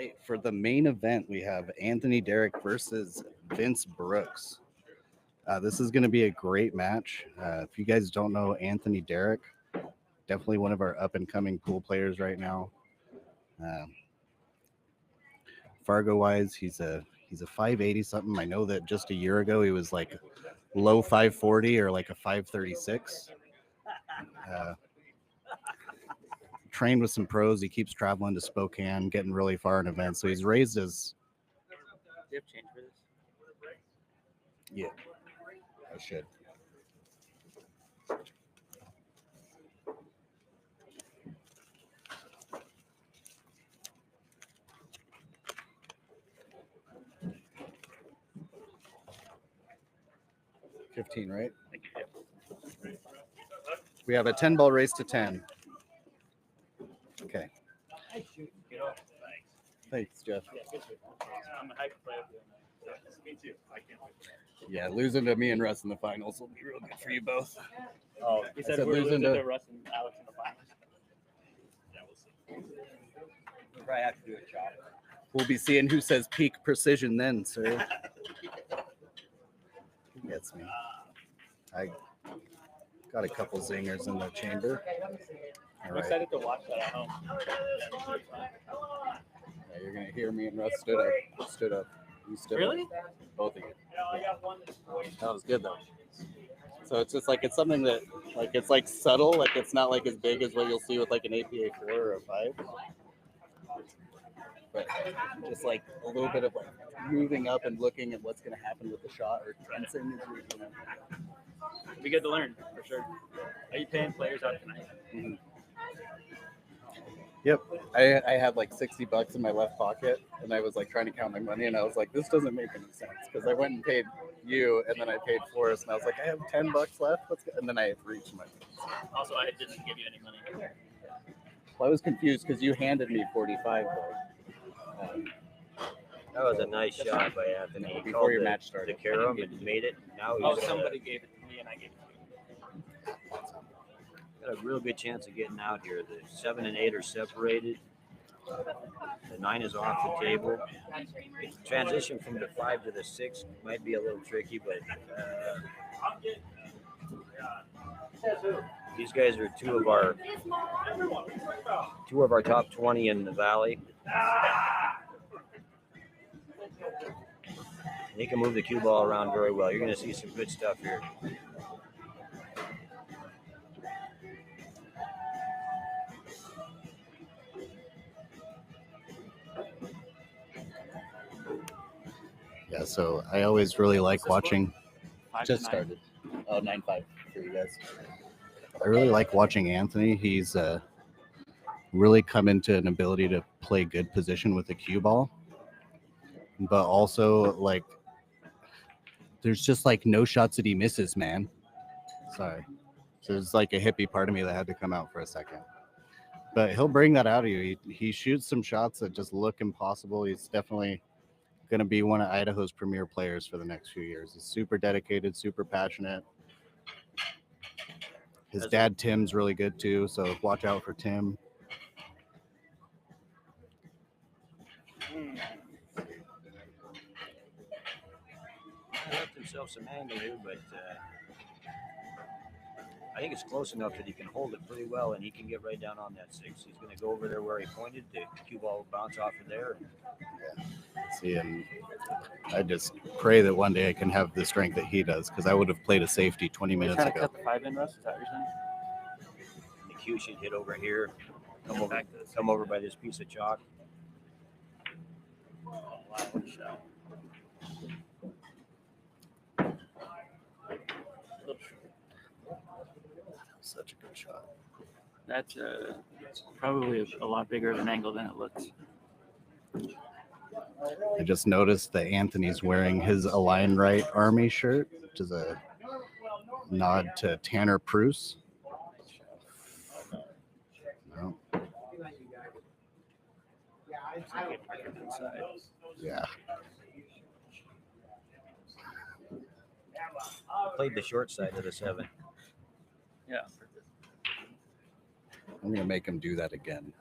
right, for the main event, we have Anthony Derrick versus Vince Brooks. This is going to be a great match. If you guys don't know Anthony Derrick, definitely one of our up and coming pool players right now. Fargo wise, he's a 580 something. I know that just a year ago he was like low 540 or like a 536. Trained with some pros. He keeps traveling to Spokane, getting really far in events. So he's raised his. Do you have change for this? Yeah, I should. $15, right? We have a 10-ball race to 10. Okay. Thanks, Jeff. I'm a hype player. Me too. I can't wait. Yeah, losing to me and Russ in the finals will be real good for you both. Oh, he said we're losing to Russ and Alex in the finals. Yeah, we'll see. We'll probably have to do a shot. We'll be seeing who says peak precision then, sir. He gets me. I got a couple zingers in the chamber. I'm excited to watch that at home. Yeah, you're going to hear me and Russ stood up. You stood Really? up. Both of you. That was good, though. So it's just like, it's something that, like, it's like subtle. Like, it's not like as big as what you'll see with like an APA 4 or a 5. But just like a little bit of like moving up and looking at what's going to happen with the shot or tensing. It'd be good to learn, for sure. Are you paying players out tonight? Mm-hmm. Yep. I had like $60 in my left pocket, and I was like trying to count my money, and I was like, this doesn't make any sense, because I went and paid you, and then I paid Forrest, and I was like, I have $10 left, and then I reached my. Also, I didn't give you any money. Well, I was confused because you handed me 45. That was a nice shot by Anthony. He Before your match started, to Karam and made it. Now he's somebody gave it to me, and I gave it to you. got a real good chance of getting out here. The 7 and 8 are separated. The 9 is off the table. Transition from the 5 to the 6 might be a little tricky, but these guys are two of our top 20 in the valley. They can move the cue ball around very well. You're going to see some good stuff here. Yeah, so I always really like watching. Just 5-9. started. 9-5 for you guys. I really like watching Anthony. He's really come into an ability to play good position with the cue ball, but also like there's just like no shots that he misses, man. Sorry. So there's like a hippie part of me that had to come out for a second. But he'll bring that out of you. He shoots some shots that just look impossible. He's definitely going to be one of Idaho's premier players for the next few years. He's super dedicated, super passionate. His dad, Tim's really good too, so watch out for Tim. He left himself some angle here, but I think it's close enough that he can hold it pretty well, and he can get right down on that 6. He's going to go over there where he pointed. The cue ball will bounce off of there. Yeah. See, and I just pray that one day I can have the strength that he does, because I would have played a safety 20 minutes You're ago. trying to cut the 5 in, Russ? Is that what you're saying? The cue should hit over here. Come over by this piece of chalk. Oh, wow, what a shot. Such a good shot. That's probably a lot bigger of an angle than it looks. I just noticed that Anthony's wearing his Align Right Army shirt, which is a nod to Tanner Pruce. No. Yeah. Played the short side of the 7. Yeah. I'm going to make him do that again.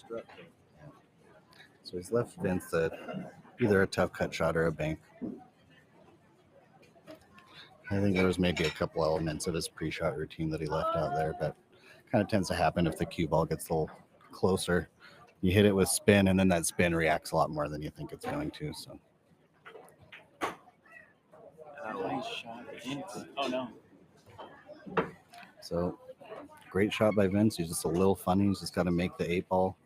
struck him. So he's left Vince either a tough cut shot or a bank. I think there was maybe a couple elements of his pre-shot routine that he left out there, but kind of tends to happen if the cue ball gets a little closer. You hit it with spin, and then that spin reacts a lot more than you think it's going to. So. Nice shot, Vince. Oh no. So great shot by Vince. He's just a little funny. He's just got to make the 8-ball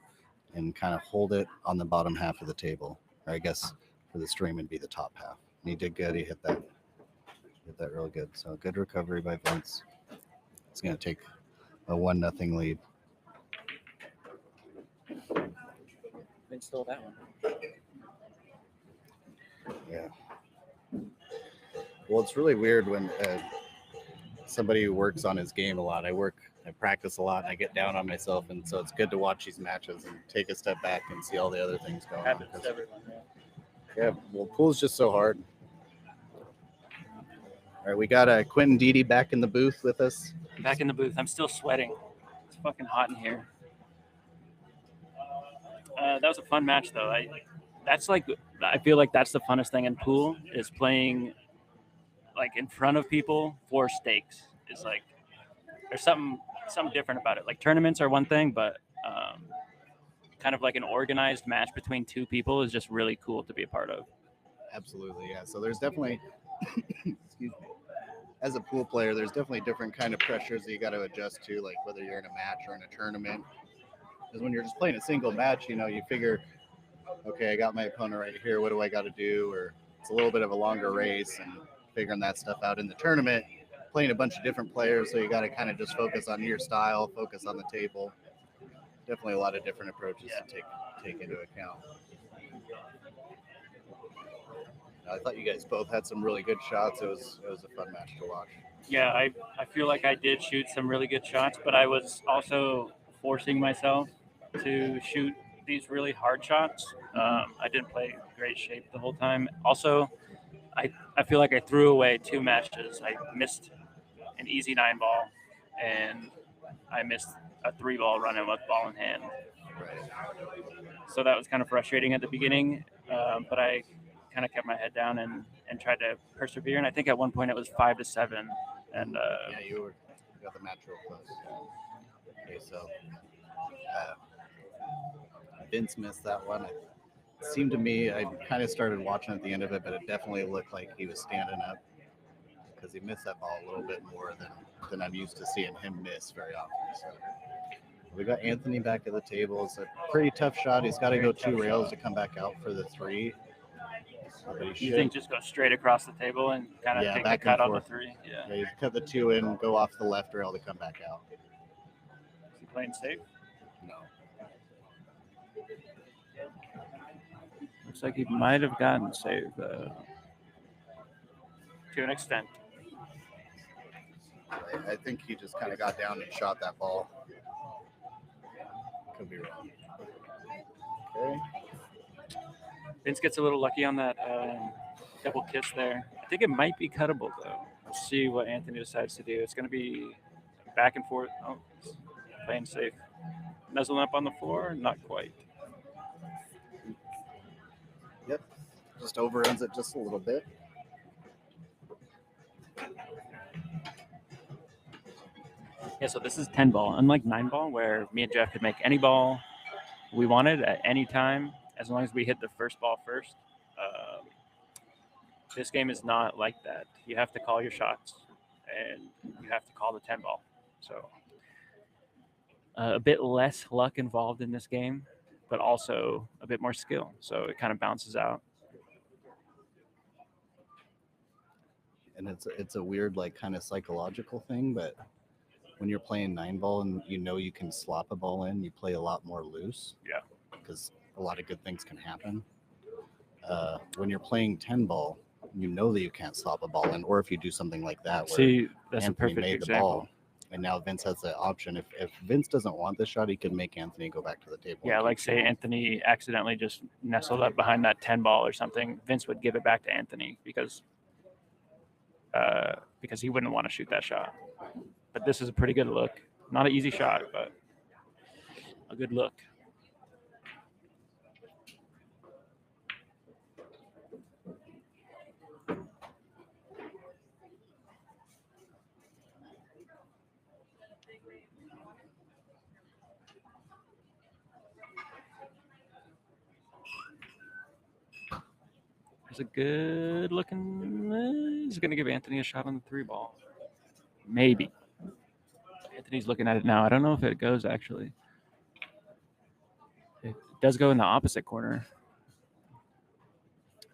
and kind of hold it on the bottom half of the table. Or I guess for the stream it'd be the top half. And he did good. He hit that really good. So good recovery by Vince. It's going to take a 1-0 lead. Vince stole that one. Yeah. Well, it's really weird when somebody who works on his game a lot. I practice a lot, and I get down on myself, and so it's good to watch these matches and take a step back and see all the other things going on. Yeah, well, pool's just so hard. All right, we got Quentin Dede back in the booth with us. Back in the booth. I'm still sweating. It's fucking hot in here. That was a fun match, though. I feel like that's the funnest thing in pool is playing like in front of people for stakes. It's like there's something different about it. Like tournaments are one thing, but kind of like an organized match between two people is just really cool to be a part of. Absolutely, yeah. So there's definitely, excuse me, as a pool player, there's definitely different kind of pressures that you got to adjust to, like whether you're in a match or in a tournament. Because when you're just playing a single match, you figure, okay, I got my opponent right here. What do I got to do? Or it's a little bit of a longer race and figuring that stuff out. In the tournament, playing a bunch of different players, so you got to kind of just focus on your style, focus on the table. Definitely a lot of different approaches to take into account. I thought you guys both had some really good shots. It was a fun match to watch. Yeah, I feel like I did shoot some really good shots, but I was also forcing myself to shoot these really hard shots. I didn't play great shape the whole time. Also, I feel like I threw away 2 matches. I missed an easy 9-ball, and I missed a 3-ball running with ball in hand. Right. So that was kind of frustrating at the beginning, but I kind of kept my head down and tried to persevere. And I think at one point it was 5-7. And yeah, you got the match real close. Okay, so Vince missed that one. It seemed to me, I kind of started watching at the end of it, but it definitely looked like he was standing up because he missed that ball a little bit more than I'm used to seeing him miss very often. So we got Anthony back at the table. It's a pretty tough shot. He's got to go 2 rails to come back out for the 3. But you think just go straight across the table and kind of take the cut on the 3? Yeah, you cut the 2 in, go off the left rail to come back out. Is he playing safe? No. Looks like he might have gotten saved to an extent. I think he just kind of got down and shot that ball. Could be wrong. Okay. Vince gets a little lucky on that double kiss there. I think it might be cuttable, though. Let's see what Anthony decides to do. It's going to be back and forth. Oh, playing safe. Nuzzling up on the floor? Not quite. Yep. Just overruns it just a little bit. Yeah, so this is 10-ball. Unlike 9-ball, where me and Jeff could make any ball we wanted at any time, as long as we hit the first ball first. This game is not like that. You have to call your shots, and you have to call the 10-ball. So a bit less luck involved in this game, but also a bit more skill. So it kind of bounces out. And it's a weird, like, kind of psychological thing, but when you're playing 9-ball and you can slop a ball in, you play a lot more loose. Yeah. Because a lot of good things can happen. When you're playing 10-ball, you know that you can't slop a ball in, or if you do something like that, where see, that's Anthony a perfect made example. the ball, and now Vince has the option. If Vince doesn't want the shot, he could make Anthony go back to the table. Yeah, like say Anthony accidentally just nestled up behind that 10-ball or something, Vince would give it back to Anthony because he wouldn't want to shoot that shot. But this is a pretty good look. Not an easy shot, but a good look. There's a good looking. He's going to give Anthony a shot on the 3 ball. Maybe. Anthony's looking at it now. I don't know if it goes actually. It does go in the opposite corner,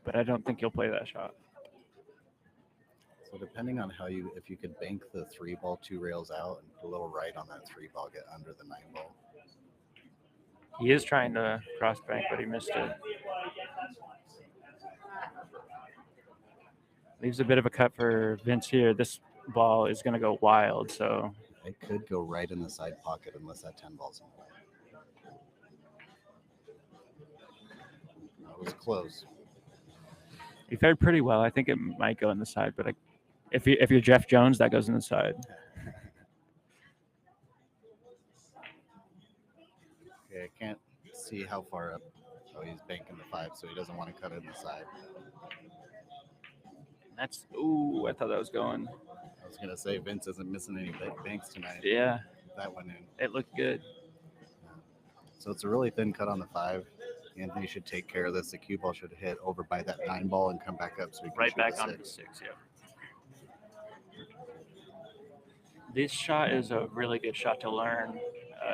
but I don't think he'll play that shot. So depending on if you could bank the 3 ball 2 rails out and put a little right on that 3 ball, get under the 9 ball. He is trying to cross bank, but he missed it. Leaves a bit of a cut for Vince here. This ball is going to go wild, so It could go right in the side pocket unless that 10 ball's in the way. That was close. he fared pretty well. I think it might go in the side, but if you're Jeff Jones, that goes in the side. Okay, I can't see how far up. Oh, he's banking the 5, so he doesn't want to cut it in the side. I thought that was going. I was going to say Vince isn't missing any banks tonight. Yeah. That went in. It looked good. So it's a really thin cut on the 5. Anthony should take care of this. The cue ball should hit over by that 9 ball and come back up so we can Right shoot back the onto the 6. 6, yeah. This shot is a really good shot to learn.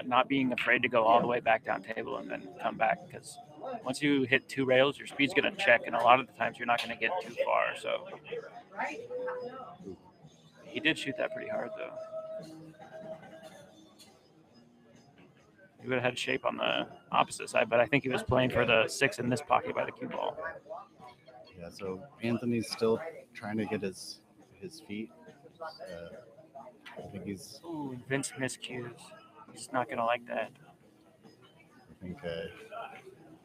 Not being afraid to go all the way back down table and then come back, because once you hit 2 rails, your speed's going to check, and a lot of the times you're not going to get too far. So he did shoot that pretty hard, though. He would have had shape on the opposite side, but I think he was playing for the 6 in this pocket by the cue ball. Yeah, so Anthony's still trying to get his feet. I think he's. Ooh, Vince miscues. He's not going to like that. I think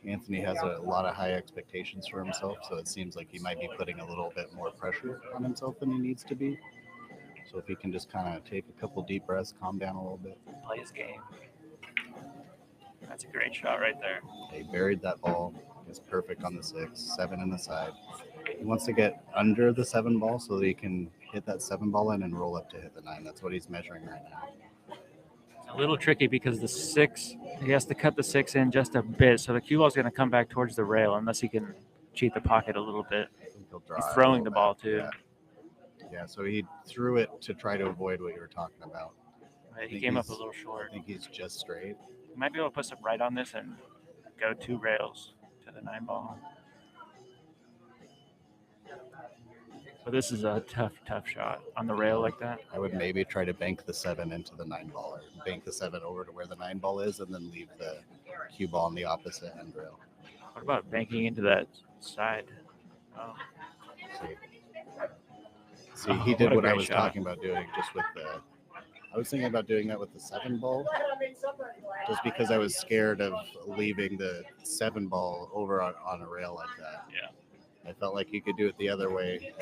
Anthony has a lot of high expectations for himself, so it seems like he might be putting a little bit more pressure on himself than he needs to be. So if he can just kind of take a couple deep breaths, calm down a little bit. Play his game. That's a great shot right there. He buried that ball. It's perfect on the 6, 7 in the side. He wants to get under the 7 ball so that he can hit that 7 ball in and roll up to hit the 9. That's what he's measuring right now. A little tricky because the 6, he has to cut the 6 in just a bit, so the cue ball is going to come back towards the rail unless he can cheat the pocket a little bit. He's throwing the ball too. Yeah, so he threw it to try to avoid what you were talking about. Right, he came up a little short. I think he's just straight. He might be able to put some right on this and go 2 rails to the 9 ball. But this is a tough shot on the rail like that. I would maybe try to bank the 7 into the 9 ball, or bank the 7 over to where the 9 ball is, and then leave the cue ball on the opposite end rail. What about banking into that side? Oh. See, he did what I was talking about doing, just with the. I was thinking about doing that with the 7 ball, just because I was scared of leaving the 7 ball over on a rail like that. Yeah. I felt like you could do it the other way.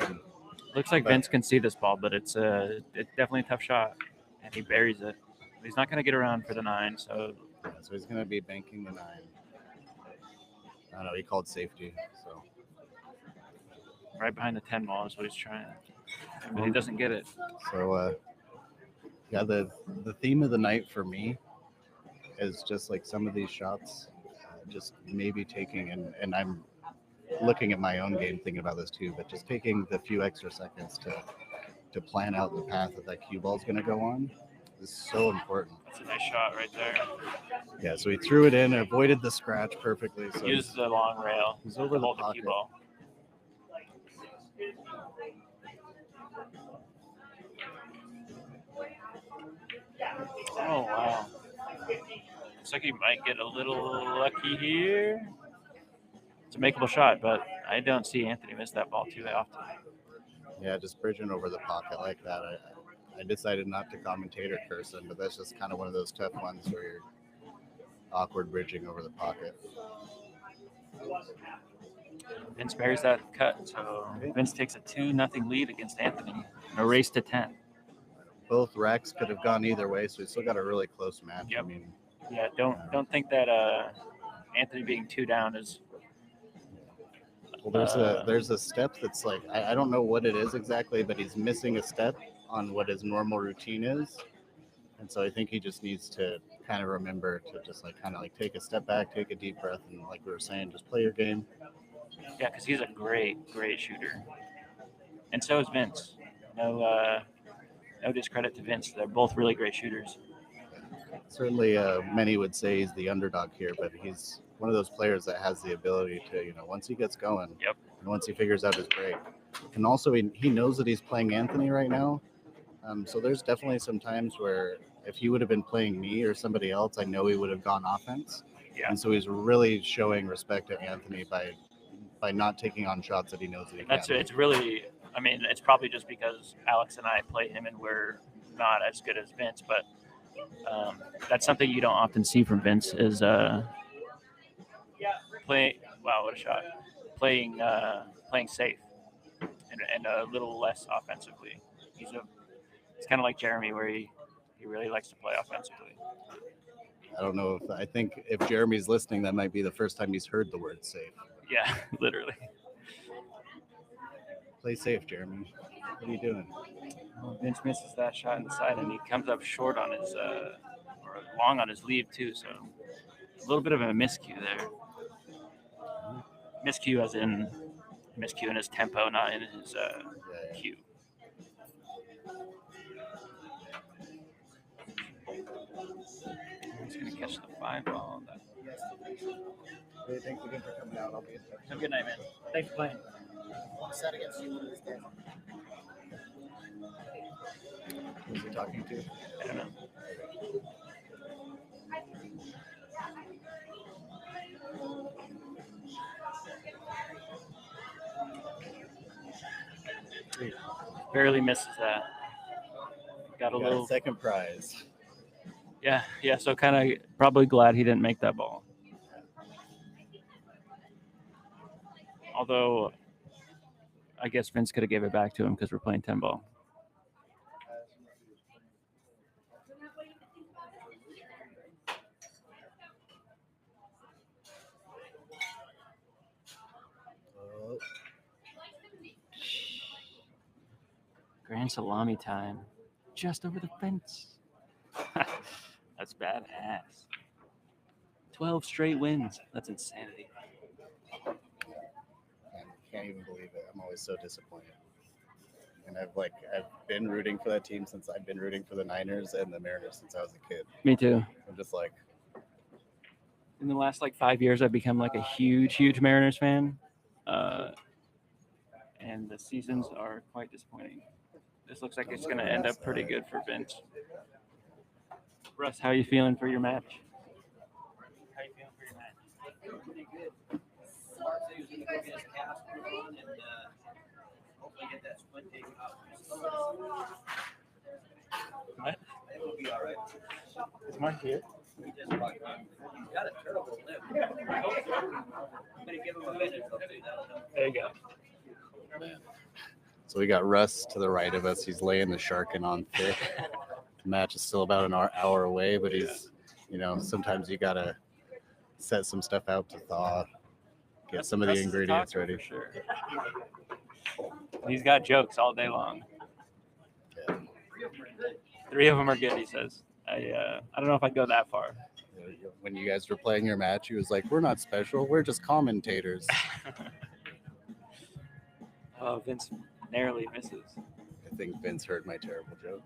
Looks like Vince can see this ball, but it's definitely a tough shot, and he buries it. He's not going to get around for the 9, so. Yeah, so he's going to be banking the 9. I don't know. He called safety, so. Right behind the 10 ball is what he's trying, but he doesn't get it. So, yeah, the theme of the night for me is just like some of these shots, just maybe taking and I'm looking at my own game thinking about this too, but just taking the few extra seconds to plan out the path that cue ball is going to go on is so important. That's a nice shot right there. Yeah, so he threw it in, avoided the scratch perfectly. So used the long rail. He's over the hold pocket. The cue ball. Oh wow! Looks like he might get a little lucky here. It's a makeable shot, but I don't see Anthony miss that ball too often. Yeah, just bridging over the pocket like that. I decided not to commentate or curse him, but that's just kind of one of those tough ones where you're awkward bridging over the pocket. Vince buries that cut, so Vince takes a 2-0 lead against Anthony. A race to 10. Both racks could have gone either way, so we still got a really close match. Yep. I mean, yeah, don't think that Anthony being 2 down is. Well, there's a step that's like I don't know what it is exactly, but he's missing a step on what his normal routine is, and so I think he just needs to kind of remember to just like kind of like take a step back, take a deep breath, and like we were saying, just play your game. Yeah, because he's a great shooter, and so is Vince. No discredit to Vince. They're both really great shooters. Certainly, many would say he's the underdog here, but he's one of those players that has the ability to, once he gets going, Yep. and once he figures out his break, and also he knows that he's playing Anthony right now. So there's definitely some times where if he would have been playing me or somebody else, I know he would have gone offense. Yeah. And so he's really showing respect to Anthony by not taking on shots that he knows that he That's can. it's really. I mean, it's probably just because Alex and I play him and we're not as good as Vince, but that's something you don't often see from Vince is play. Wow, what a shot! Playing safe and a little less offensively. It's kind of like Jeremy, where he really likes to play offensively. I don't know I think if Jeremy's listening, that might be the first time he's heard the word safe. Yeah, literally. Play safe, Jeremy. What are you doing? Well, Vince misses that shot in the side, and he comes up short on his or long on his lead too. So a little bit of a miscue there. Miscue as in miscue in his tempo, not in his cue. He's gonna catch the 5 ball. Hey, thanks again for coming out. I'll be in touch. Have a good night, man. Thanks for playing. Set against you one of these days. Who's he talking to? I don't know. Barely misses that. Got a little second prize. Yeah. So kind of probably glad he didn't make that ball. Although, I guess Vince could have gave it back to him because we're playing 10 ball. Grand salami time. Just over the fence. That's badass. 12 straight wins. That's insanity. I can't even believe it. I'm always so disappointed. And I've been rooting for that team since I've been rooting for the Niners and the Mariners since I was a kid. Me too. I'm just like, in the last 5 years, I've become a huge Mariners fan. And the seasons are quite disappointing. This looks like it's going to end up pretty good for Vince. Russ, how are you feeling for your match? How are you feeling for your match? Pretty good. Smart said he was going to go get his cast on and hopefully get that split taken out. What? I think we'll be all right. Is Mark here? He just walked on. He's got a terrible lip. I'm going to give him a minute. There you go. man. So we got Russ to the right of us. He's laying the sharking on thick. The match is still about an hour away, but he's, sometimes you got to set some stuff out to thaw, get some of the ingredients ready. For sure. He's got jokes all day long. Yeah. 3 of them are good, he says. I don't know if I'd go that far. When you guys were playing your match, he was like, "We're not special. We're just commentators." Oh, Vince narrowly misses. I think Vince heard my terrible joke.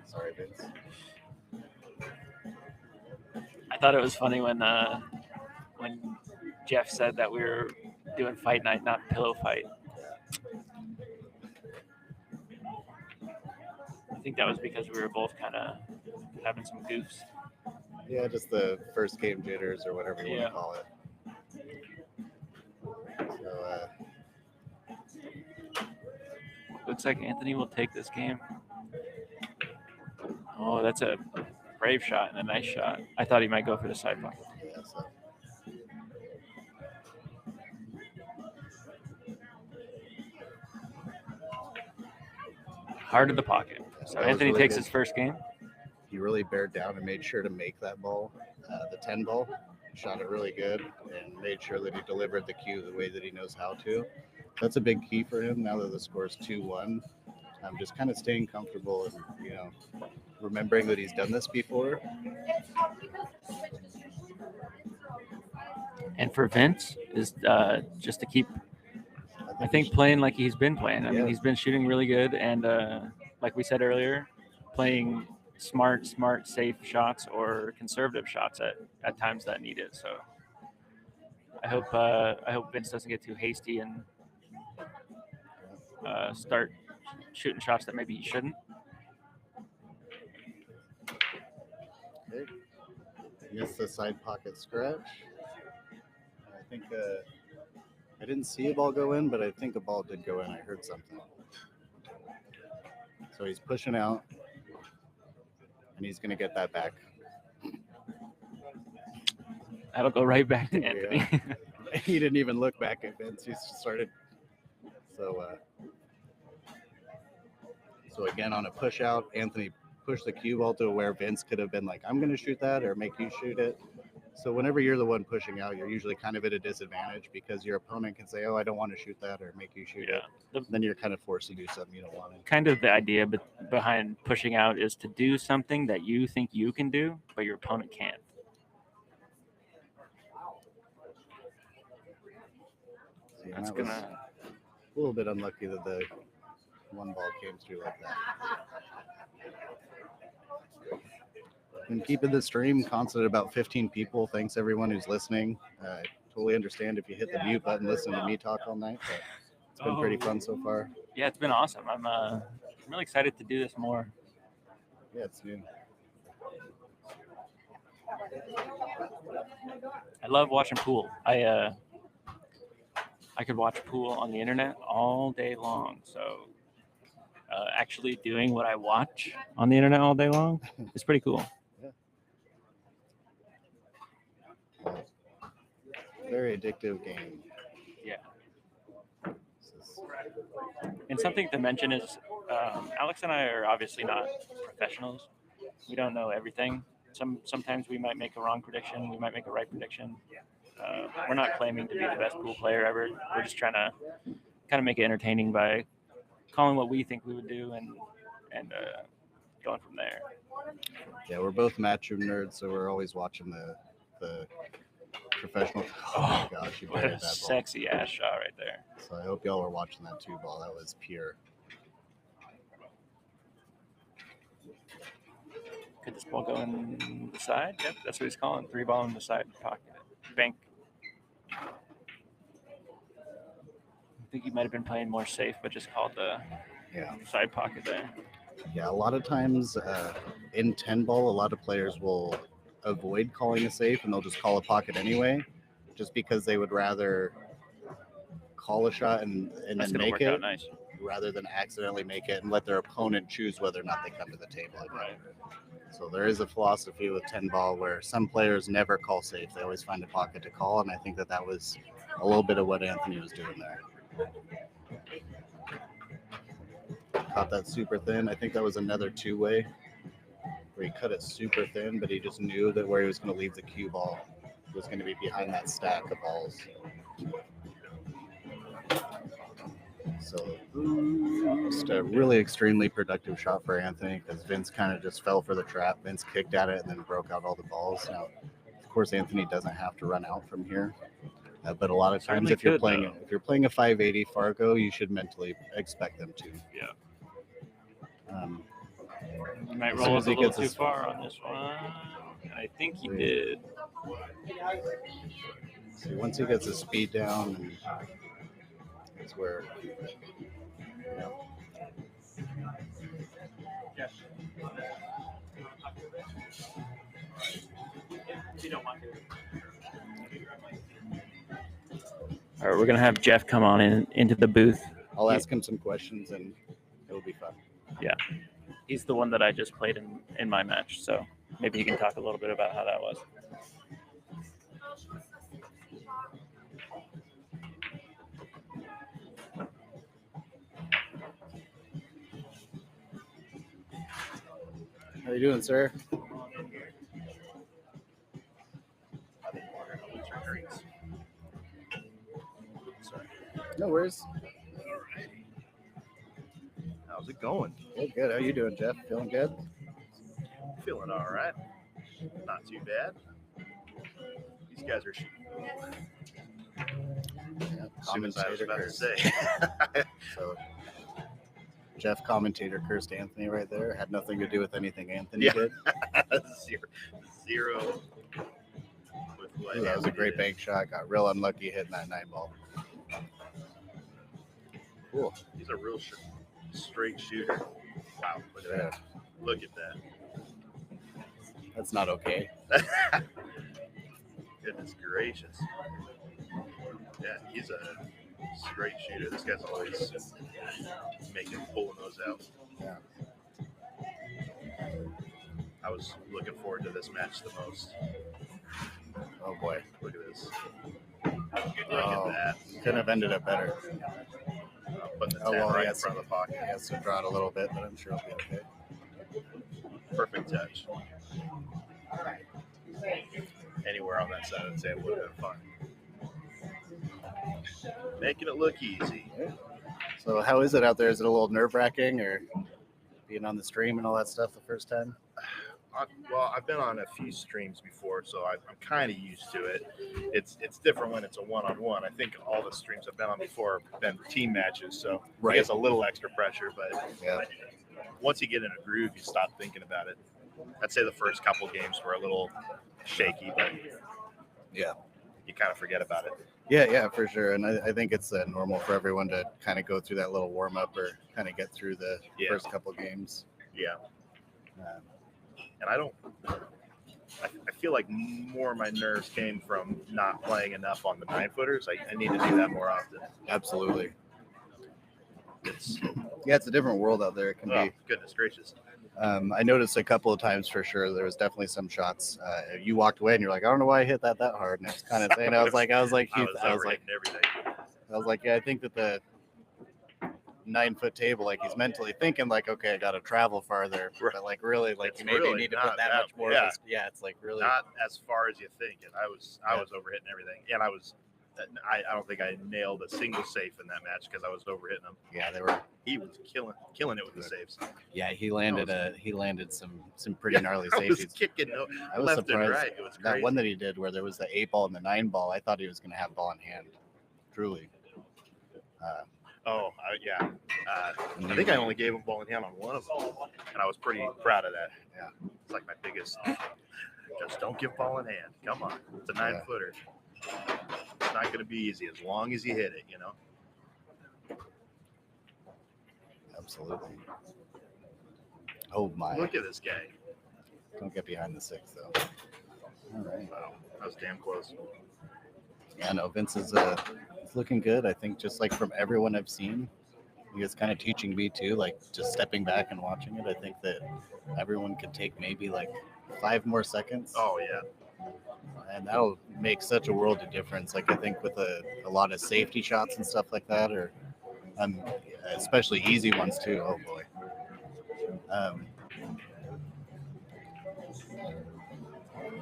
Sorry, Vince. I thought it was funny when Jeff said that we were doing fight night, not pillow fight. I think that was because we were both kind of having some goofs. Yeah, just the first game jitters or whatever you want to call it. So, looks like Anthony will take this game. Oh, that's a brave shot and a nice shot. I thought he might go for the side pocket. yeah, so. Hard of the pocket. So Anthony really takes good. his first game. He really bared down and made sure to make that ball, the 10 ball. Shot it really good and made sure that he delivered the cue the way that he knows how to. That's a big key for him now that the score is 2-1. Just kind of staying comfortable and, remembering that he's done this before. And for Vince is just to keep I think playing like he's been playing. I mean, Yeah. he's been shooting really good, and like we said earlier, playing smart, safe shots or conservative shots at times that need it. So I hope Vince doesn't get too hasty and start shooting shots that maybe he shouldn't. Okay. Yes, the side pocket scratch. I think I didn't see a ball go in, but I think a ball did go in. I heard something. So he's pushing out, and he's going to get that back. That'll go right back to Anthony. Yeah. He didn't even look back at Vince. He just started. So again, on a push out, Anthony pushed the cue ball to where Vince could have been like, I'm going to shoot that or make you shoot it. So whenever you're the one pushing out, you're usually kind of at a disadvantage because your opponent can say, oh, I don't want to shoot that or make you shoot it. Then you're kind of forced to do something you don't want to. Kind of the idea behind pushing out is to do something that you think you can do, but your opponent can't. See, That's that was a little bit unlucky that the one ball came through like that. And keeping the stream constant at about 15 people. Thanks everyone who's listening. I totally understand if you hit the mute button, listen to me talk all night, but it's been pretty fun so far. Yeah, it's been awesome. I'm really excited to do this more. Yeah, it's new. I love watching pool. I could watch pool on the internet all day long. So actually doing what I watch on the internet all day long is pretty cool. Very addictive game. Yeah. And something to mention is Alex and I are obviously not professionals. We don't know everything. Sometimes we might make a wrong prediction. We might make a right prediction. We're not claiming to be the best pool player ever. We're just trying to kind of make it entertaining by calling what we think we would do and going from there. Yeah, we're both matchroom nerds, so we're always watching the professional. Oh my gosh, you What buried a that ball. sexy ass shot right there. So I hope y'all were watching that 2 ball. That was pure. Could this ball go in the side? Yep, that's what he's calling. 3 ball in the side pocket. Bank. I think he might have been playing more safe, but just called the side pocket there. Yeah, a lot of times in 10 ball, a lot of players will avoid calling a safe and they'll just call a pocket anyway, just because they would rather call a shot and then make it nice. rather than accidentally make it and let their opponent choose whether or not they come to the table. Right. So there is a philosophy with 10 ball where some players never call safe. They always find a pocket to call, and I think that was a little bit of what Anthony was doing there. Caught that super thin. I think that was another 2-way where he cut it super thin, but he just knew that where he was going to leave the cue ball was going to be behind that stack of balls. So just a really extremely productive shot for Anthony because Vince kind of just fell for the trap. Vince kicked at it and then broke out all the balls. Now, of course, Anthony doesn't have to run out from here. But a lot of times, if you're playing a 580 Fargo, you should mentally expect them to. Yeah. You might roll up a little too far on this one. I think he did. So once he gets his speed down, is where. Yeah. You don't want to. All right, we're gonna have Jeff come on into the booth. I'll ask him some questions and it'll be fun. Yeah, he's the one that I just played in my match, so maybe he can talk a little bit about how that was. How you doing, sir? No worries. How's it going? Good. How you doing, Jeff? Feeling good? Feeling all right. Not too bad. These guys are shooting Yeah, As soon as I was commentator about to curse. say. So Jeff commentator cursed Anthony right there. Had nothing to do with anything Anthony Yeah. did. Zero. With what Ooh, that was a Anthony great did. bank shot. Got real unlucky hitting that 9-ball. Cool. He's a real straight shooter. Wow, look at that. Look at That's not okay. that. Goodness gracious. Yeah, he's a straight shooter. This guy's always pulling those out. Yeah. I was looking forward to this match the most. Oh boy. Look at this. Oh, Look at that. couldn't have ended up better. Putting the 10 Oh, well, right he in has front of the pocket. He has to draw it a little bit, but I'm sure he'll be okay. Perfect touch. Anywhere on that side of the table would have been fun. Making it look easy. So how is it out there? Is it a little nerve-wracking or being on the stream and all that stuff the first time? Well, I've been on a few streams before, so I'm kind of used to it. It's different when it's a one-on-one. I think all the streams I've been on before have been team matches, so I guess a little extra pressure. But Yeah. once you get in a groove, you stop thinking about it. I'd say the first couple games were a little shaky, but Yeah. you kind of forget about it. Yeah, for sure. And I think it's normal for everyone to kind of go through that little warm-up or kind of get through the first couple games. Yeah. Um, And I feel like more of my nerves came from not playing enough on the 9-footers. I need to do that more often. absolutely. It's, Yeah, it's a different world out there. It can oh, be. goodness gracious. I noticed a couple of times for sure. There was definitely some shots. You walked away and you're like, I don't know why I hit that hard. And it's kind of thing. I was like, I was like, overhitting everything. yeah, I think that the 9-foot table, like he's mentally thinking like, okay, I got to travel farther, but like really, like It's you maybe really need to not put that that- much more. yeah. It's like really. Not as far as you think. And I was overhitting everything. And I don't think I nailed a single safe in that match because I was overhitting him. Yeah, they were. He was killing it with the saves. Yeah, he landed some pretty gnarly I was safeties. kicking I was left and surprised right. It was that crazy. one that he did where there was the 8-ball and the 9-ball. I thought he was going to have ball in hand. Truly. Yeah. I think I only gave him ball in hand on one of them, and I was pretty proud of that. Yeah. It's like my biggest. Just don't give ball in hand. Come on, it's a 9-footer. It's not going to be easy as long as you hit it. You know. Absolutely. Oh my! Look at this guy. Don't get behind the 6 though. All right. Wow, that was damn close. Yeah, no, Vince is it's looking good. I think just like from everyone I've seen, he is kind of teaching me too, like just stepping back and watching it. I think that everyone could take maybe like 5 more seconds. Oh yeah. And that'll make such a world of difference. Like I think with a lot of safety shots and stuff like that, or especially easy ones too. Oh boy.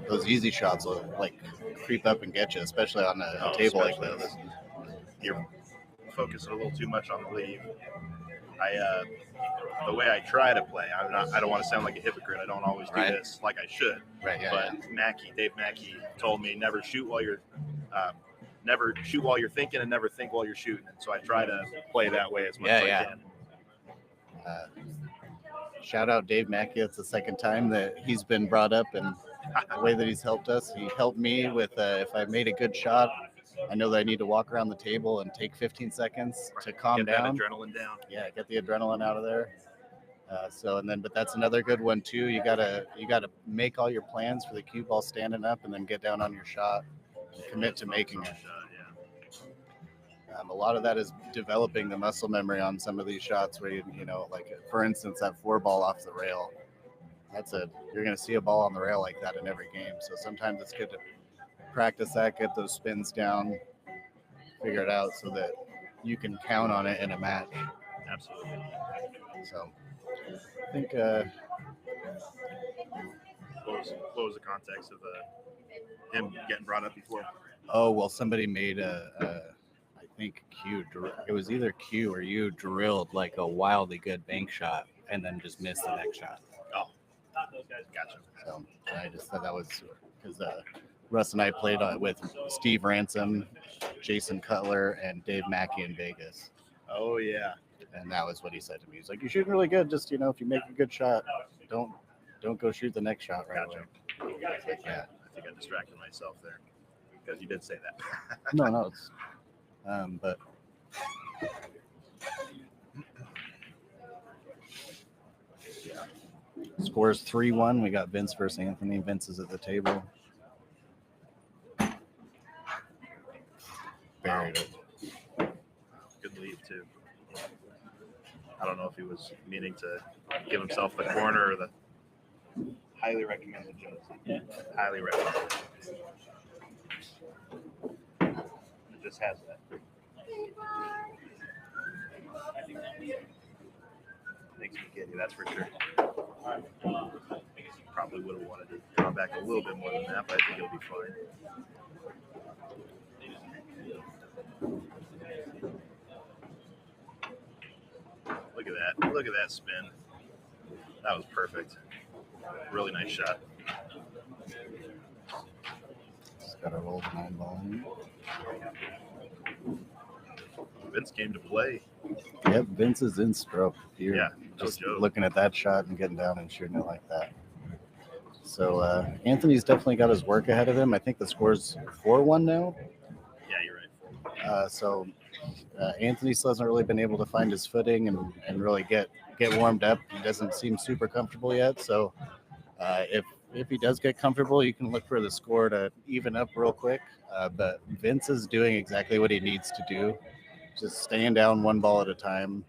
Those easy shots will like creep up and get you, especially on a table like this. You're focusing a little too much on the lead. The way I try to play, I don't want to sound like a hypocrite. I don't always do this like I should. Right. Yeah. But Dave Mackey told me never shoot while you're thinking and never think while you're shooting. And so I try to play that way as much as I can. Shout out Dave Mackey. It's the second time that he's been brought up, and the way that he's helped us. He helped me with if I made a good shot, I know that I need to walk around the table and take 15 seconds to calm down. Get that adrenaline down. Yeah, get the adrenaline out of there. But that's another good one too. You gotta make all your plans for the cue ball standing up, and then get down on your shot and commit to making it. A lot of that is developing the muscle memory on some of these shots where you know, like for instance, that 4-ball off the rail. You're going to see a ball on the rail like that in every game. So sometimes it's good to practice that, get those spins down, figure it out so that you can count on it in a match. Absolutely. So I think what was the context of him getting brought up before? Oh, well, somebody made I think it was either Q or you drilled like a wildly good bank shot and then just missed the next shot. Oh, those guys gotcha. So I just thought that was because Russ and I played with Steve Ransom, Jason Cutler, and Dave Mackey in Vegas. Oh yeah. And that was what he said to me. He's like, "You're shooting really good. Just if you make a good shot, don't go shoot the next shot right away." Like, yeah, I think I distracted myself there because you did say that. No, it's but scores 3-1. We got Vince versus Anthony. Vince is at the table. Buried it. Good lead too. I don't know if he was meaning to give himself the corner or the highly recommended Jonesy. Yeah. Highly recommended. It just has that. Makes me giddy, that's for sure. Probably would have wanted to draw back a little bit more than that, but I think he'll be fine. Look at that. Look at that spin. That was perfect. Really nice shot. Just got to roll the 9-ball. Vince came to play. Yep, Vince is in stroke. You're Yeah, just no joke. looking at that shot and getting down and shooting it like that. So Anthony's definitely got his work ahead of him. I think the score's 4-1 now. Yeah, you're right. So Anthony still hasn't really been able to find his footing and really get warmed up. He doesn't seem super comfortable yet. So if he does get comfortable, you can look for the score to even up real quick. But Vince is doing exactly what he needs to do. Just staying down one ball at a time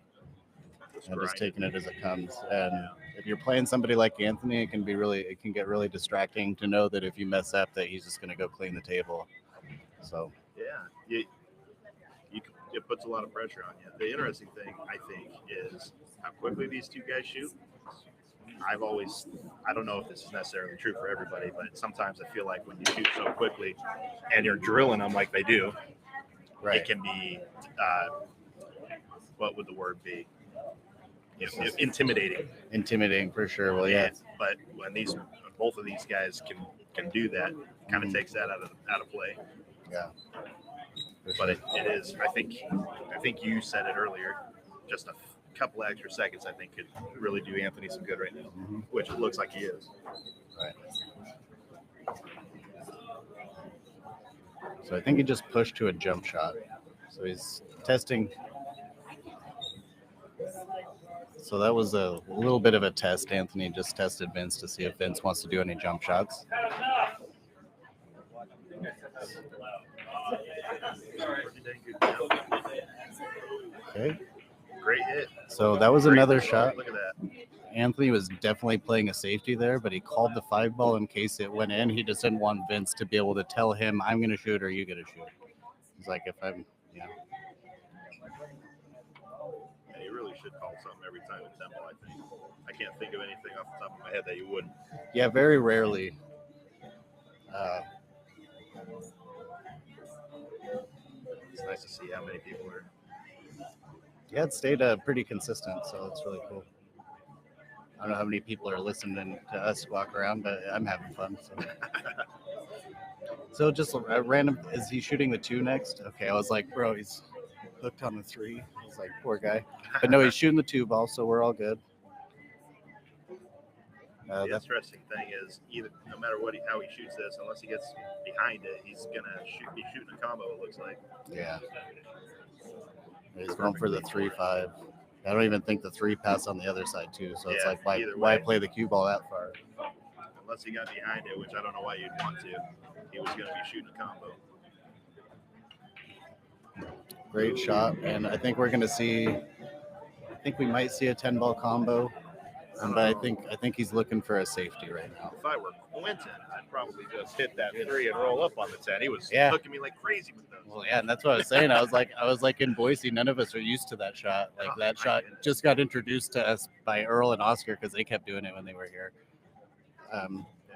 and just taking it as it comes. And if you're playing somebody like Anthony, it can get really distracting to know that if you mess up, that he's just going to go clean the table. So yeah, it puts a lot of pressure on you. The interesting thing, I think, is how quickly these two guys shoot. I don't know if this is necessarily true for everybody, but sometimes I feel like when you shoot so quickly and you're drilling them like they do, right. It can be, what would the word be? Intimidating. Intimidating for sure. Well, yeah. But when both of these guys can do that, kind of takes that out of play. Yeah. But it is. I think you said it earlier. Just a couple extra seconds, I think, could really do Anthony some good right now, which it looks like he is. Right. So I think he just pushed to a jump shot. So he's testing. So that was a little bit of a test. Anthony just tested Vince to see if Vince wants to do any jump shots. Okay. Great hit. So that was another shot. Look at that. Anthony was definitely playing a safety there, but he called the 5-ball in case it went in. He just didn't want Vince to be able to tell him, "I'm going to shoot or you going to shoot." He's like, "If I'm, yeah." Yeah, you really should call something every time in Temple, I think. I can't think of anything off the top of my head that you wouldn't. Yeah, very rarely. It's nice to see how many people are. Yeah, it stayed pretty consistent, so it's really cool. I don't know how many people are listening to us walk around, but I'm having fun. So just a random, is he shooting the 2 next? Okay, I was like, bro, he's hooked on the 3. I was like, poor guy. But no, he's shooting the 2 ball, so we're all good. The interesting thing is, no matter how he shoots this, unless he gets behind it, he's gonna be shooting a combo. It looks like. Yeah. He's going for the 3-5. I don't even think the 3 passed on the other side too. So it's like, why play the cue ball that far? Unless he got behind it, which I don't know why you'd want to. He was going to be shooting a combo. Great shot, and I think we're going to see. I think we might see a 10-ball combo. But I think he's looking for a safety right now. If I were Quentin, I'd probably just hit that 3 and roll up on the 10. He was hooking me like crazy with those. Well, yeah, and that's what I was saying. I was like in Boise, none of us are used to that shot. Like that shot just got introduced to us by Earl and Oscar because they kept doing it when they were here.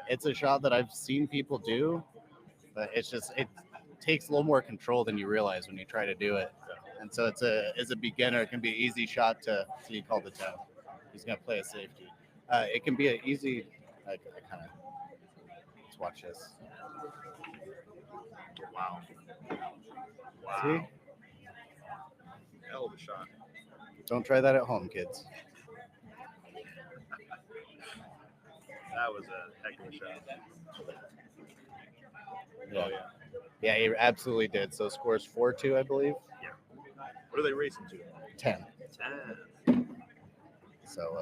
It's a shot that I've seen people do, but it takes a little more control than you realize when you try to do it. And so as a beginner, it can be an easy shot to you call the 10. He's going to play a safety. It can be an easy, watch this. Wow. See? Hell of a shot. Don't try that at home, kids. That was a heck of a shot. Yeah. Oh, yeah. Yeah, he absolutely did. So scores 4-2, I believe. What are they racing to? 10. 10. So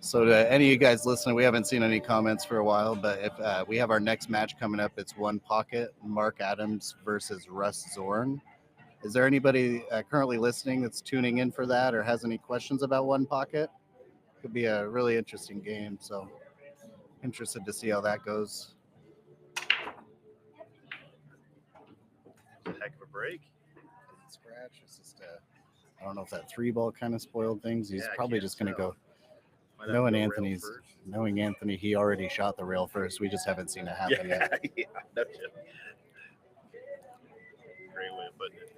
so to any of you guys listening, we haven't seen any comments for a while, but if we have our next match coming up, it's One Pocket, Mark Adams versus Russ Zorn. Is there anybody currently listening that's tuning in for that or has any questions about One Pocket? Could be a really interesting game, so interested to see how that goes. A heck of a break. Scratch. It's just I don't know if that 3-ball kind of spoiled things. He's Yeah, I probably can't just going to tell. go. Might have to go Knowing Anthony, he already shot the rail first. We just haven't seen it happen yet. Yeah, no shit. Great way of putting it.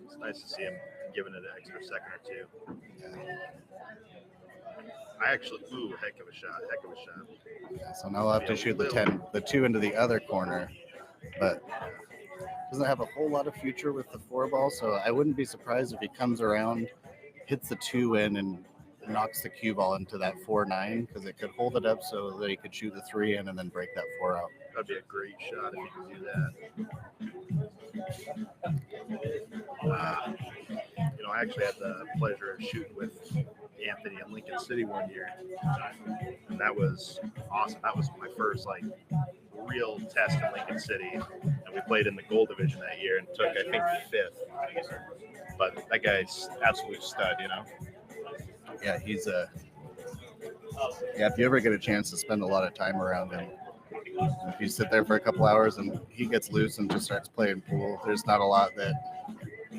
It's nice to see him giving it an extra second or two. I actually, heck of a shot. Yeah, so now I'll have to shoot the 2 into the other corner, but doesn't have a whole lot of future with the 4-ball, so I wouldn't be surprised if he comes around, hits the 2 in, and knocks the cue ball into that 4-9, because it could hold it up so that he could shoot the 3 in and then break that 4 out. That'd be a great shot if he could do that. I actually had the pleasure of shooting with Anthony in Lincoln City one year, and that was awesome. That was my first real test in Lincoln City, and we played in the gold division that year and took, I think, 5th. But that guy's absolute stud, Yeah, he's if you ever get a chance to spend a lot of time around him, if you sit there for a couple hours and he gets loose and just starts playing pool, there's not a lot that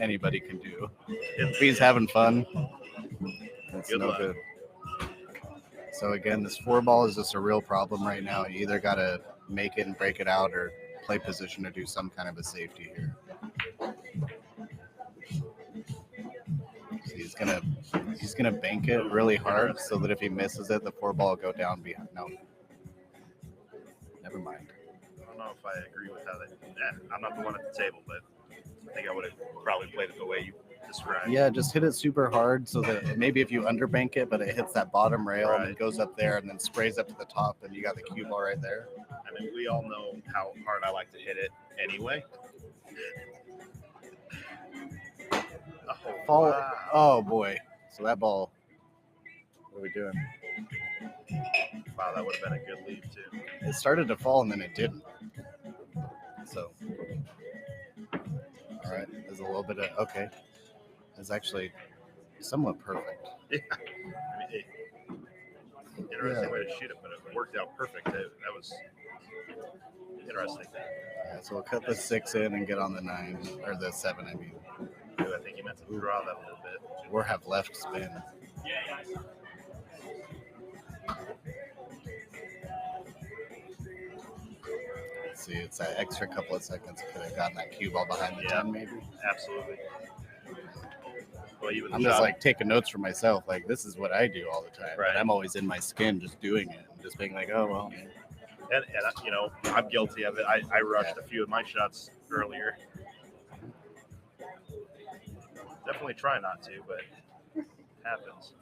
anybody can do. If he's having fun, it's no good. So again, this 4-ball is just a real problem right now. You either got to make it and break it out or play position to do some kind of a safety here. So he's gonna bank it really hard so that if he misses it, the 4-ball will go down behind. No, never mind. I don't know if I agree with how that. I'm not the one at the table, but I think I would have probably played it the way you described. Yeah, just hit it super hard so that maybe if you underbank it, but it hits that bottom rail and then goes up there and then sprays up to the top, and you got the cue ball right there. I mean, we all know how hard I like to hit it anyway. Oh boy! So that ball. What are we doing? Wow, that would have been a good lead too. It started to fall and then it didn't. So, all right, there's a little bit of okay. It's actually somewhat perfect. Yeah, I mean, interesting way to shoot it, but it worked out perfect. That was interesting. Yeah, so we'll cut the 6 in and get on the 9 or the 7. I mean, I think you meant to draw that a little bit, or have left spin. See, it's that extra couple of seconds. Could have gotten that cue ball behind the 10, maybe. Absolutely. Well, even I'm just taking notes for myself. Like, this is what I do all the time. Right. But I'm always in my skin just doing it. And just being like, oh, well. And I'm guilty of it. I rushed a few of my shots earlier. Definitely try not to, but it happens.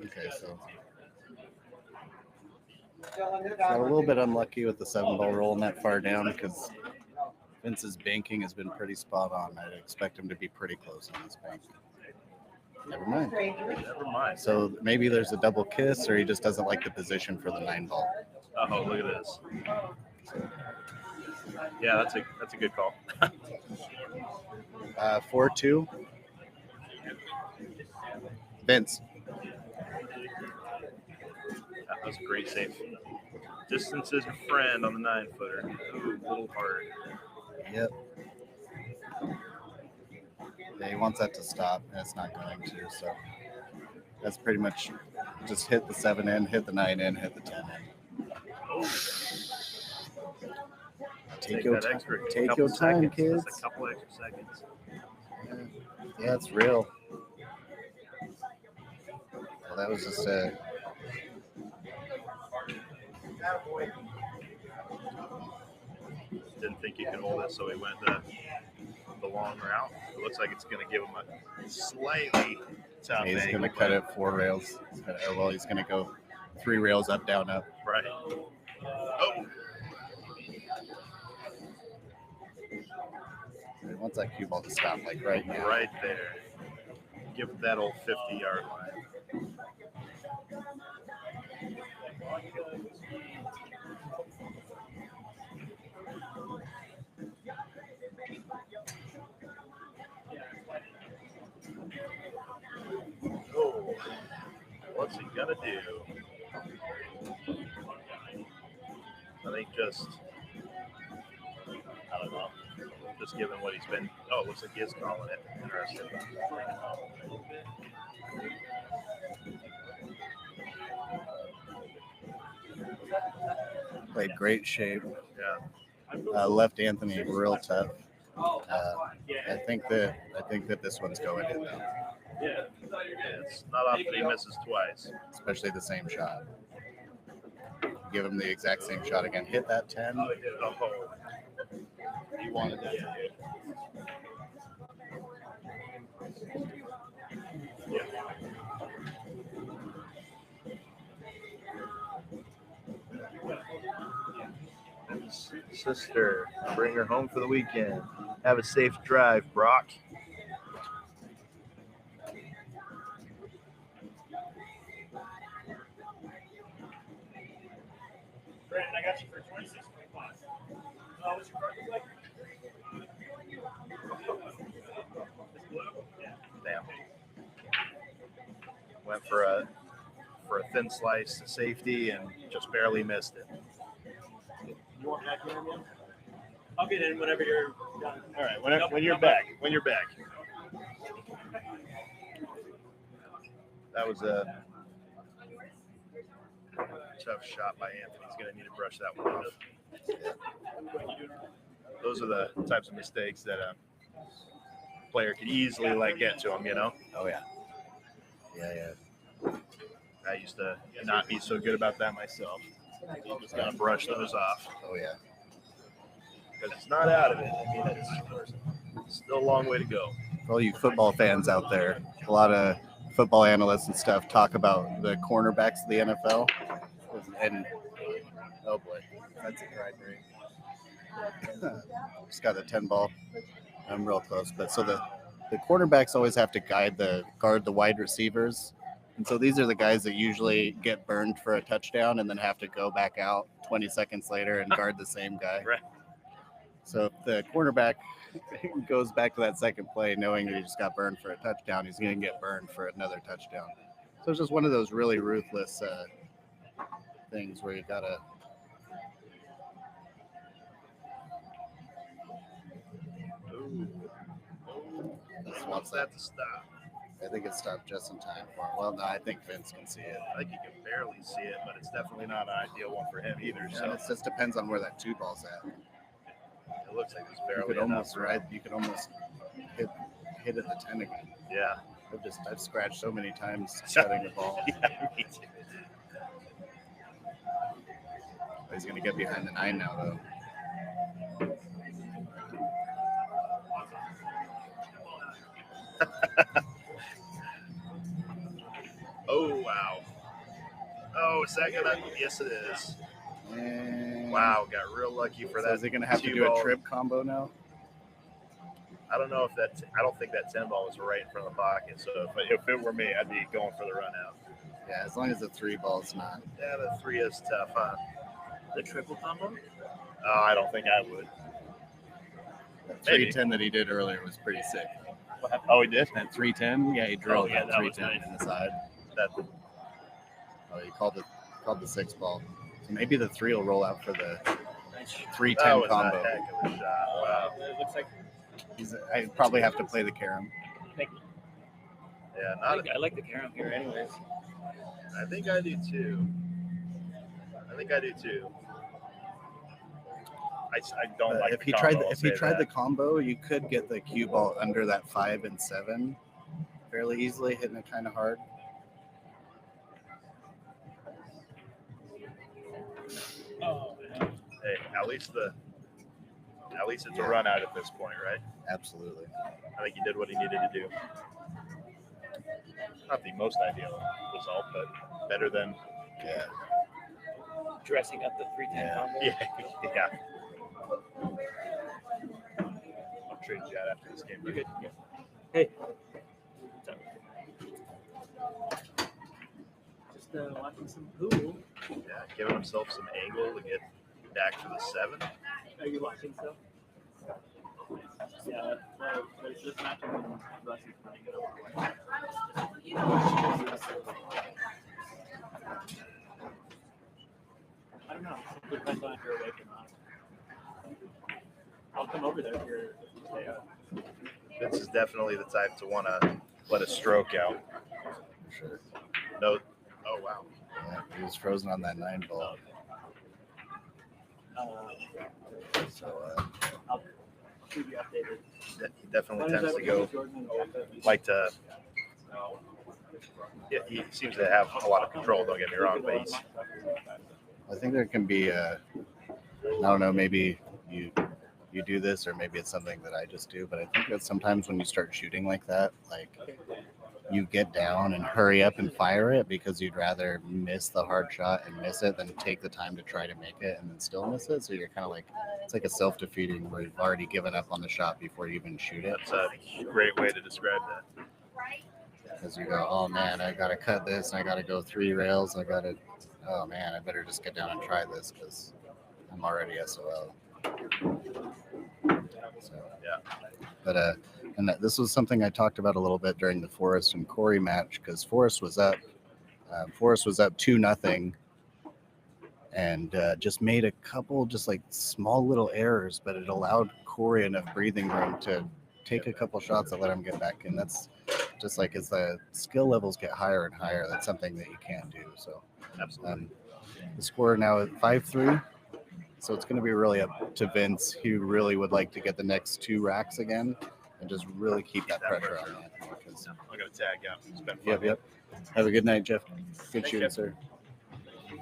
Okay, so got a little bit unlucky with the 7-ball rolling that far down because Vince's banking has been pretty spot on. I'd expect him to be pretty close on this bank. Never mind. So maybe there's a double kiss, or he just doesn't like the position for the 9-ball. Oh, look at this. Yeah, that's a good call. 4-2. Vince. That was a great save. Distance is your friend on the 9-footer. Ooh, a little hard. Yep. Yeah, he wants that to stop, and it's not going to. So that's pretty much just hit the 7 in, hit the 9 in, hit the 10 in. Take your that time. extra Take couple your time, seconds, kids. Just a couple extra seconds. Yeah, it's real. Well, that was just Didn't think he could hold it, so he went the long route. It looks like it's going to give him a slightly tough he's angle, going to cut but- it 4 rails. He's going to go 3 rails up, down, up. Right. Oh, He wants that cue ball to stop like right now. right there. Give him that old 50-yard line. Oh, what's he gonna do? I think I don't know. Just given what he's been. Oh, it looks like he is calling it. Interesting. Played great shape. Yeah. Left Anthony real tough. I think that this one's going in though, It's not often he misses twice. especially the same shot. Give him the exact same shot again. Hit that 10. Oh, He wanted that. Sister, bring her home for the weekend. Have a safe drive, Brock. Brandon, I got you for 26.25. What's your card look like? Damn. Went for a thin slice to safety and just barely missed it. You want back in again? I'll get in whenever you're done. All right, when you're back. That was a tough shot by Anthony. He's going to need to brush that one up. Those are the types of mistakes that a player could easily get to him, you know? Oh yeah. Yeah. I used to not be so good about that myself. You just got to brush those off. Oh yeah. Because it's not out of it. I mean, it's still a long way to go. For all you football fans out there, a lot of football analysts and stuff talk about the cornerbacks of the NFL. And oh boy, that's a drive break. Just got the 10 ball. I'm real close, but so the quarterbacks always have to guard the wide receivers, and so these are the guys that usually get burned for a touchdown and then have to go back out 20 seconds later and guard the same guy. Right. So if the cornerback goes back to that second play knowing that he just got burned for a touchdown, he's going to get burned for another touchdown. So it's just one of those really ruthless things where you gotta. Wants that to stop. I think it stopped just in time for him. Well, no, I think Vince can see it. I think you can barely see it, but it's definitely not an ideal one for him either. Yeah, So it just depends on where that 2 ball's at. it looks like it's You barely could enough. almost you could almost hit at the 10 again. Yeah. I've scratched so many times setting the ball. Yeah, me too. He's gonna get behind the 9 now though. Oh, wow. Oh, is that gonna? Yes, it is. And Wow, got real lucky for so that. is he gonna have to do two-ball. a trip combo now? I don't know if that. I don't think that 10 ball was right in front of the pocket. So if it were me, I'd be going for the run out. Yeah, as long as the 3 ball's not. Yeah, the 3 is tough, huh? The triple combo? I don't think I would. That Maybe. 310 that he did earlier was pretty sick. Oh, he did. That 310, yeah, he drilled yeah, that that was 310 nice. in the side. That Oh, he called the 6 ball. So maybe the 3 will roll out for the Nice. 310 was combo. a heck of a shot. Wow. It looks like I probably have to play the carom. Yeah, I like the carom here anyways. I think I do too. I don't like if the he combo, tried I'll if he say tried that. the combo, you could get the cue ball under that 5 and 7 fairly easily, hitting it kind of hard. Hey, at least it's a run out at this point, right? Absolutely. I think he did what he needed to do. Not the most ideal result, but better than Dressing up the 310 combo. yeah. I'll trade you out after this game. You're good. Hey. Just watching some pool. Yeah, giving himself some angle to get back to the 7. Are you watching stuff? Yeah, well, there's this matchup when Russ is playing it over. I don't know. It depends on if you're awake or not. I'll come over there if you stay up. Vince is definitely the type to want to let a stroke out. For sure. No. Oh, wow. Yeah, he was frozen on that 9 ball. So I'll keep you updated. He definitely tends to go like to. Yeah, he seems to have a lot of control. Don't get me wrong, but he's. I think there can be I don't know, maybe you do this, or maybe it's something that I just do, but I think that sometimes when you start shooting like that, like you get down and hurry up and fire it because you'd rather miss the hard shot and miss it than take the time to try to make it and then still miss it. So you're kind of like, it's like a self-defeating where you've already given up on the shot before you even shoot it. That's a great way to describe that. Because you go, oh man, I got to cut this, and I got to go 3 rails. Oh man, I better just get down and try this because I'm already SOL. So, Yeah. But this was something I talked about a little bit during the Forrest and Corey match, because Forrest was up 2-0, and just made a couple just like small little errors, but it allowed Corey enough breathing room to take a couple shots that let him get back in. That's just like as the skill levels get higher and higher, that's something that you can't do. So Absolutely. the score now at 5-3. So it's going to be really up to Vince. He really would like to get the next 2 racks again and just really keep that pressure on Anthony. I'm going to tag out. It's been fun. Yep. Have a good night, Jeff. Good Thanks, shooting, Jeff. sir. You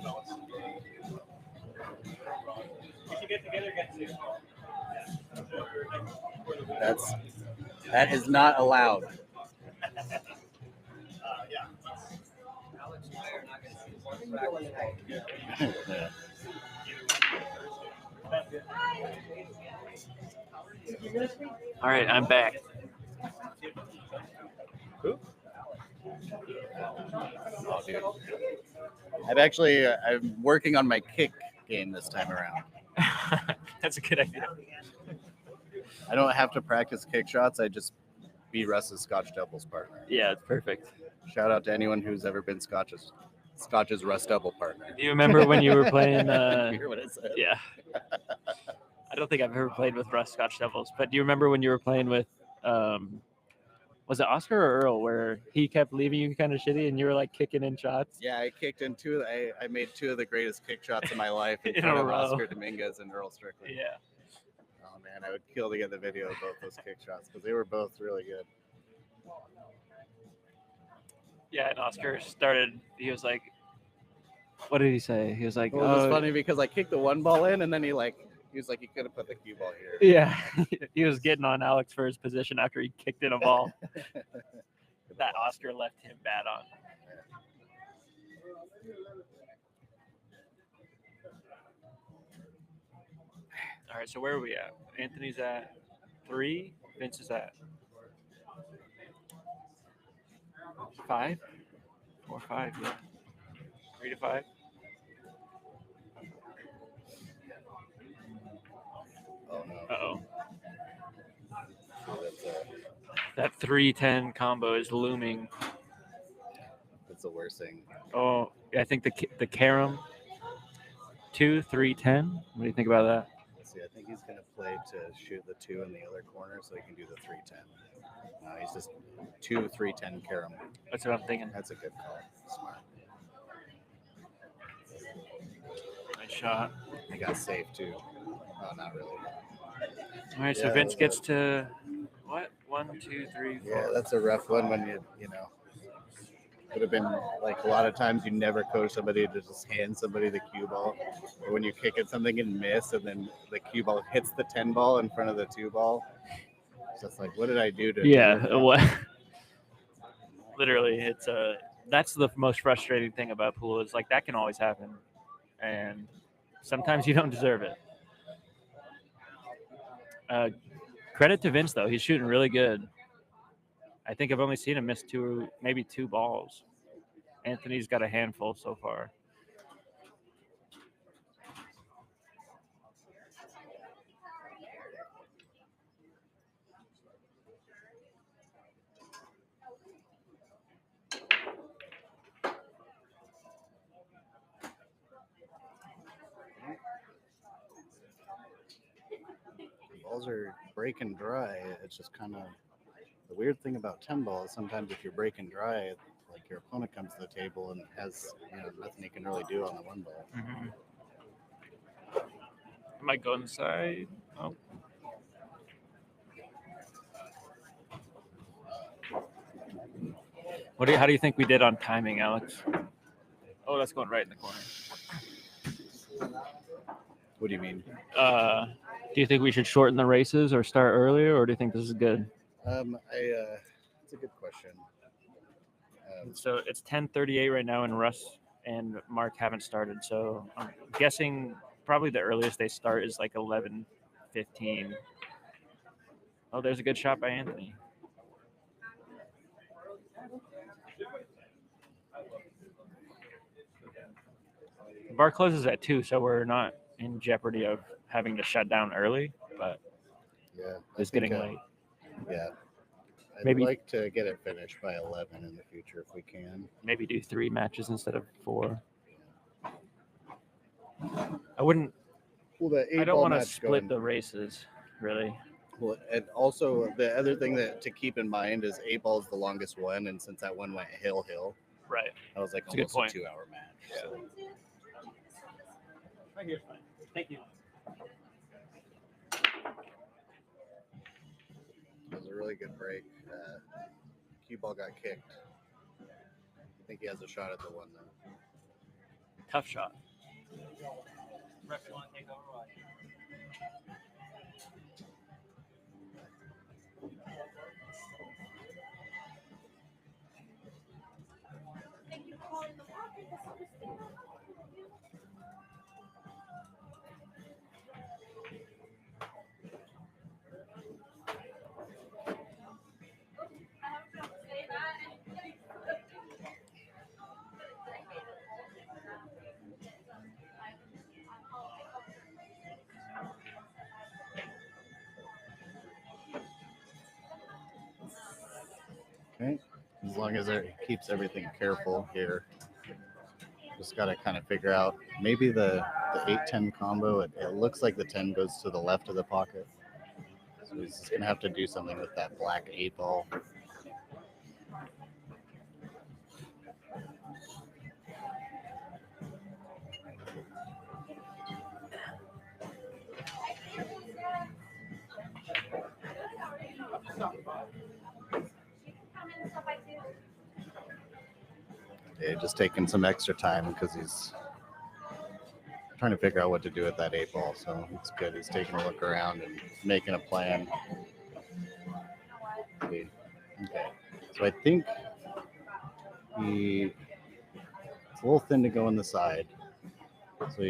should get together again soon. That is not allowed. Yeah. All right, I'm back. Oh, dude. I'm working on my kick game this time around. That's a good idea. I don't have to practice kick shots. I just be Russ's Scotch doubles partner. Yeah, it's perfect. Shout out to anyone who's ever been Scotch's Russ double partner. Do you remember when you were playing? You hear what I said? Yeah. I don't think I've ever played with Russ Scotch Devils, but do you remember when you were playing with, was it Oscar or Earl, where he kept leaving you kind of shitty and you were like kicking in shots? Yeah, I kicked in 2. I made 2 of the greatest kick shots of my life in In front a of row. Oscar Dominguez and Earl Strickland. Yeah. Oh man, I would kill to get the video of both those kick shots because they were both really good. Yeah, and Oscar started, he was like, what did he say? He was like, Well, it was funny because I kicked the 1 ball in and then he was like, you could have put the cue ball here. Yeah, he was getting on Alex for his position after he kicked in a ball that Oscar left him bad on. All right, so where are we at? Anthony's at 3. Vince is at 5? 4, 5, yeah. 3 to 5. Oh no. Uh-oh. So That 3-10 combo is looming. that's the worst thing. Oh, I think the carom 2-3-10. What do you think about that? Let's see, I think he's going to play to shoot the 2 in the other corner so he can do the 3-10. He's just 2-3-10 carom. That's what I'm thinking. That's a good call. Smart. Nice shot. He got safe too. No, not really. All right, so Yeah, Vince that gets to what? 1, 2, 3, 4. Yeah, that's a rough one when would have been like a lot of times you never coach somebody to just hand somebody the cue ball, or when you kick at something and miss, and then the cue ball hits the 10 ball in front of the 2 ball. It's just like, what did I do to? Yeah, what? Literally, it's that's the most frustrating thing about pool is like that can always happen, and sometimes you don't deserve it. Credit to Vince though, he's shooting really good. I think I've only seen him miss maybe 2 balls. Anthony's got a handful so far. Balls are breaking dry. It's just kind of the weird thing about 10 balls. Sometimes if you're breaking dry, like your opponent comes to the table and has nothing he can really do on the 1 ball. Mm-hmm. Might go inside. Oh. How do you think we did on timing, Alex? Oh, that's going right in the corner. What do you mean? Do you think we should shorten the races or start earlier, or do you think this is good? It's a good question. So it's 10:38 right now, and Russ and Mark haven't started. So I'm guessing probably the earliest they start is like 11:15. Oh, there's a good shot by Anthony. The bar closes at 2, so we're not in jeopardy of having to shut down early, but Yeah, it's getting late. Yeah. I'd Maybe- like to get it finished by 11 in the future if we can. Maybe do 3 matches instead of 4. I wouldn't. Well, the I don't eight-ball want to match split the races, really. Well, and also the other thing that to keep in mind is 8 ball is the longest one, and since that one went hill, Right. that was like That's a good almost point. a 2-hour match. Yeah. So. Right here's fine. Thank you. It was a really good break. Cue ball got kicked. I think he has a shot at the 1 though. Tough shot. Ref, you want to take over? Okay. As long as it keeps everything careful here. Just got to kind of figure out maybe the 8-10 combo. It looks like the 10 goes to the left of the pocket. So he's just going to have to do something with that black 8-ball. Yeah, just taking some extra time because he's trying to figure out what to do with that 8-ball. So it's good. He's taking a look around and making a plan. Okay. So I think it's a little thin to go in the side. So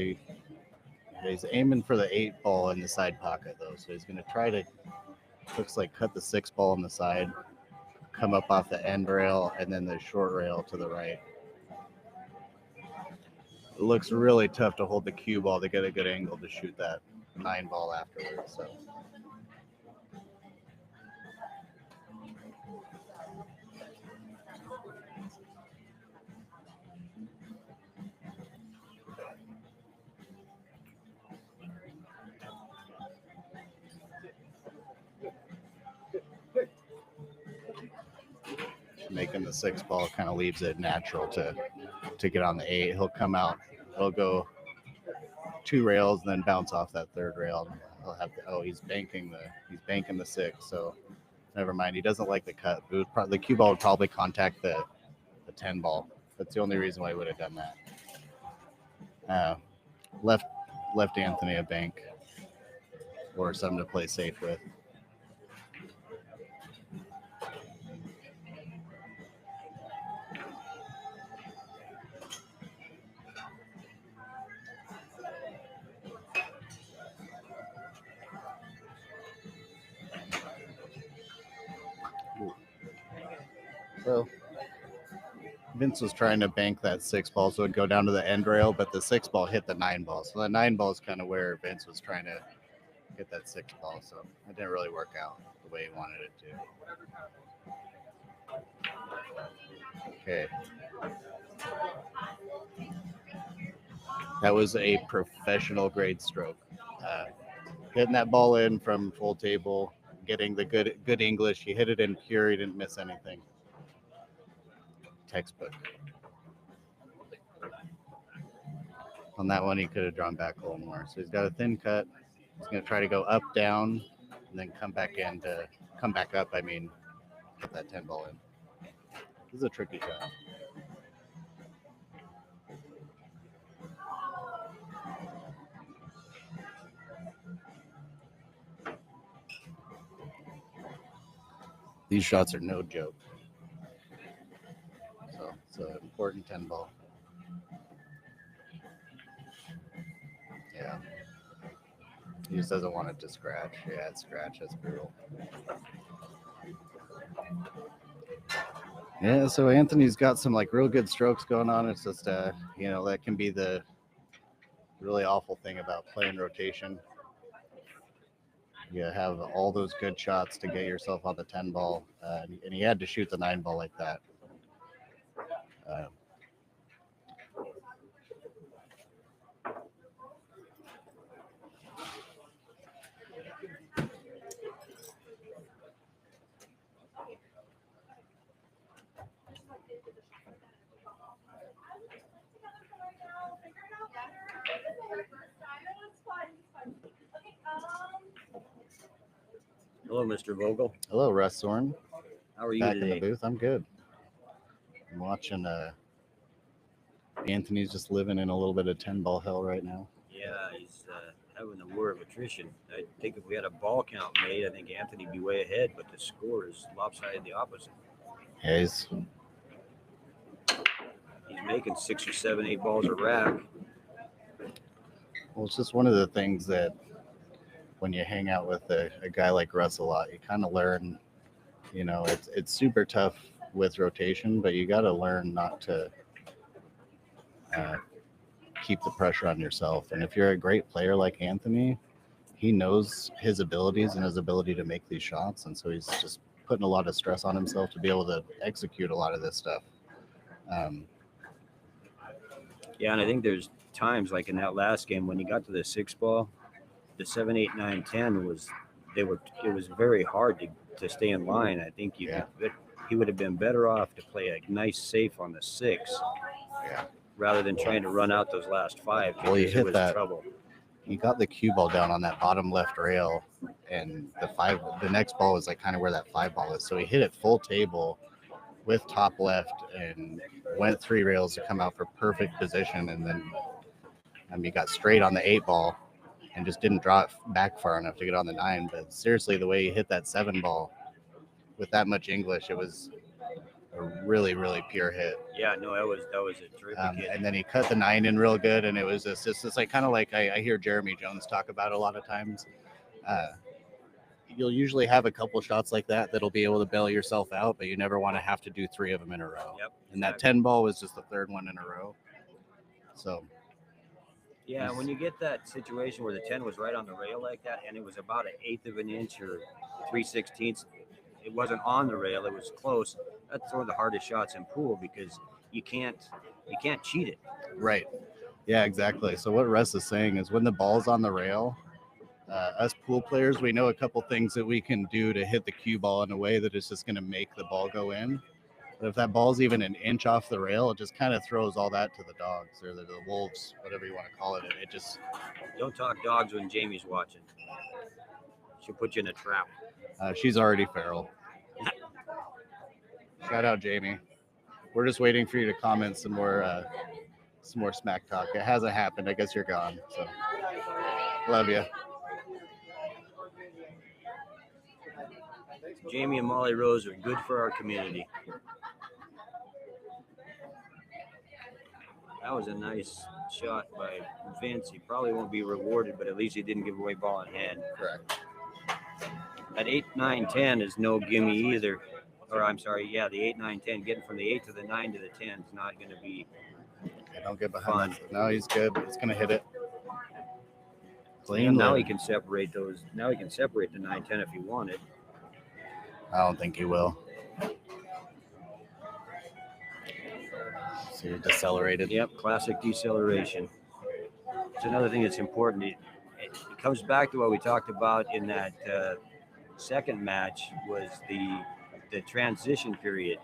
he's aiming for the 8-ball in the side pocket though. So he's going to try to, looks like cut the 6-ball on the side, come up off the end rail, and then the short rail to the right. It looks really tough to hold the cue ball to get a good angle to shoot that 9-ball afterwards. So. Making the 6-ball kind of leaves it natural to get on the 8. He'll come out. He'll go 2 rails and then bounce off that 3rd rail. He'll have he's banking the 6. So never mind. He doesn't like the cut. The cue ball would probably contact the 10 ball. That's the only reason why he would have done that. Left Anthony a bank or something to play safe with. So Vince was trying to bank that 6 ball so it'd go down to the end rail, but the 6 ball hit the 9 ball. So the 9 ball is kind of where Vince was trying to get that 6 ball. So it didn't really work out the way he wanted it to. Okay. That was a professional grade stroke. Hitting that ball in from full table, getting the good English. He hit it in pure. He didn't miss anything. Textbook. On that one, he could have drawn back a little more. So he's got a thin cut. He's going to try to go up, down, and then come back up. I mean, get that 10 ball in. This is a tricky shot. These shots are no joke. So it's an important 10 ball. Yeah. He just doesn't want it to scratch. Yeah, it's scratch. That's brutal. Yeah, so Anthony's got some real good strokes going on. It's just that can be the really awful thing about playing rotation. You have all those good shots to get yourself on the 10 ball, and he had to shoot the 9 ball like that. Hello, Mr. Vogel. Hello, Russ Soren. How are you Back today? in the booth. I'm good. I'm watching Anthony's just living in a little bit of 10 ball hell right now. Yeah, he's having a war of attrition. I think if we had a ball count made, I think Anthony'd be way ahead, but the score is lopsided the opposite. Yeah, He's making 6 or 7, 8 balls a rack. well, it's just one of the things that when you hang out with a guy like Russ a lot, you kind of learn, it's super tough with rotation, but you got to learn not to keep the pressure on yourself. And if you're a great player like Anthony, he knows his abilities and his ability to make these shots. And so he's just putting a lot of stress on himself to be able to execute a lot of this stuff. Yeah, and I think there's times like in that last game when he got to the 6 ball, the 7, 8, 9, 10 it was very hard to stay in line. I think he would have been better off to play a nice safe on the 6 rather than trying to run out those last 5. Well, you hit that. Trouble. He got the cue ball down on that bottom left rail, and the next ball was kind of where that 5 ball is. So he hit it full table with top left and went 3 rails to come out for perfect position. And then he got straight on the 8 ball and just didn't draw it back far enough to get on the 9. But seriously, the way he hit that 7 ball with that much English, it was a really, really pure hit. Yeah, no, that was a terrific hit. And then he cut the 9 in real good, and it was just kind of like I hear Jeremy Jones talk about a lot of times. You'll usually have a couple shots like that'll be able to bail yourself out, but you never want to have to do 3 of them in a row. Yep, and that 10 ball was just the 3rd one in a row. So. Yeah, when you get that situation where the 10 was right on the rail like that, and it was about 1/8 of an inch or 3/16, it wasn't on the rail, it was close. That's one of the hardest shots in pool because you can't cheat it. Right. Yeah, exactly. So what Russ is saying is when the ball's on the rail, us pool players, we know a couple things that we can do to hit the cue ball in a way that is just going to make the ball go in. But if that ball's even an inch off the rail, it just kind of throws all that to the dogs or the wolves, whatever you want to call it. It just Don't talk dogs when Jamie's watching. She'll put you in a trap. she's already feral. Shout out Jamie. We're just waiting for you to comment some more smack talk. It hasn't happened. I guess you're gone. So love you. Jamie and Molly Rose are good for our community. That was a nice shot by Vince. He probably won't be rewarded, but at least he didn't give away ball in hand. Correct. At 8, 9, 10 is no gimme either. Or I'm sorry, yeah, the 8, 9, 10. Getting from the 8 to the 9 to the 10 is not going to be Don't get behind that. No, he's good. He's going to hit it. clean. Now he can separate those. Now he can separate the 9, 10 if he wanted. I don't think he will. So you're decelerated. Yep, classic deceleration. It's another thing that's important. It comes back to what we talked about in that second match was the transition period.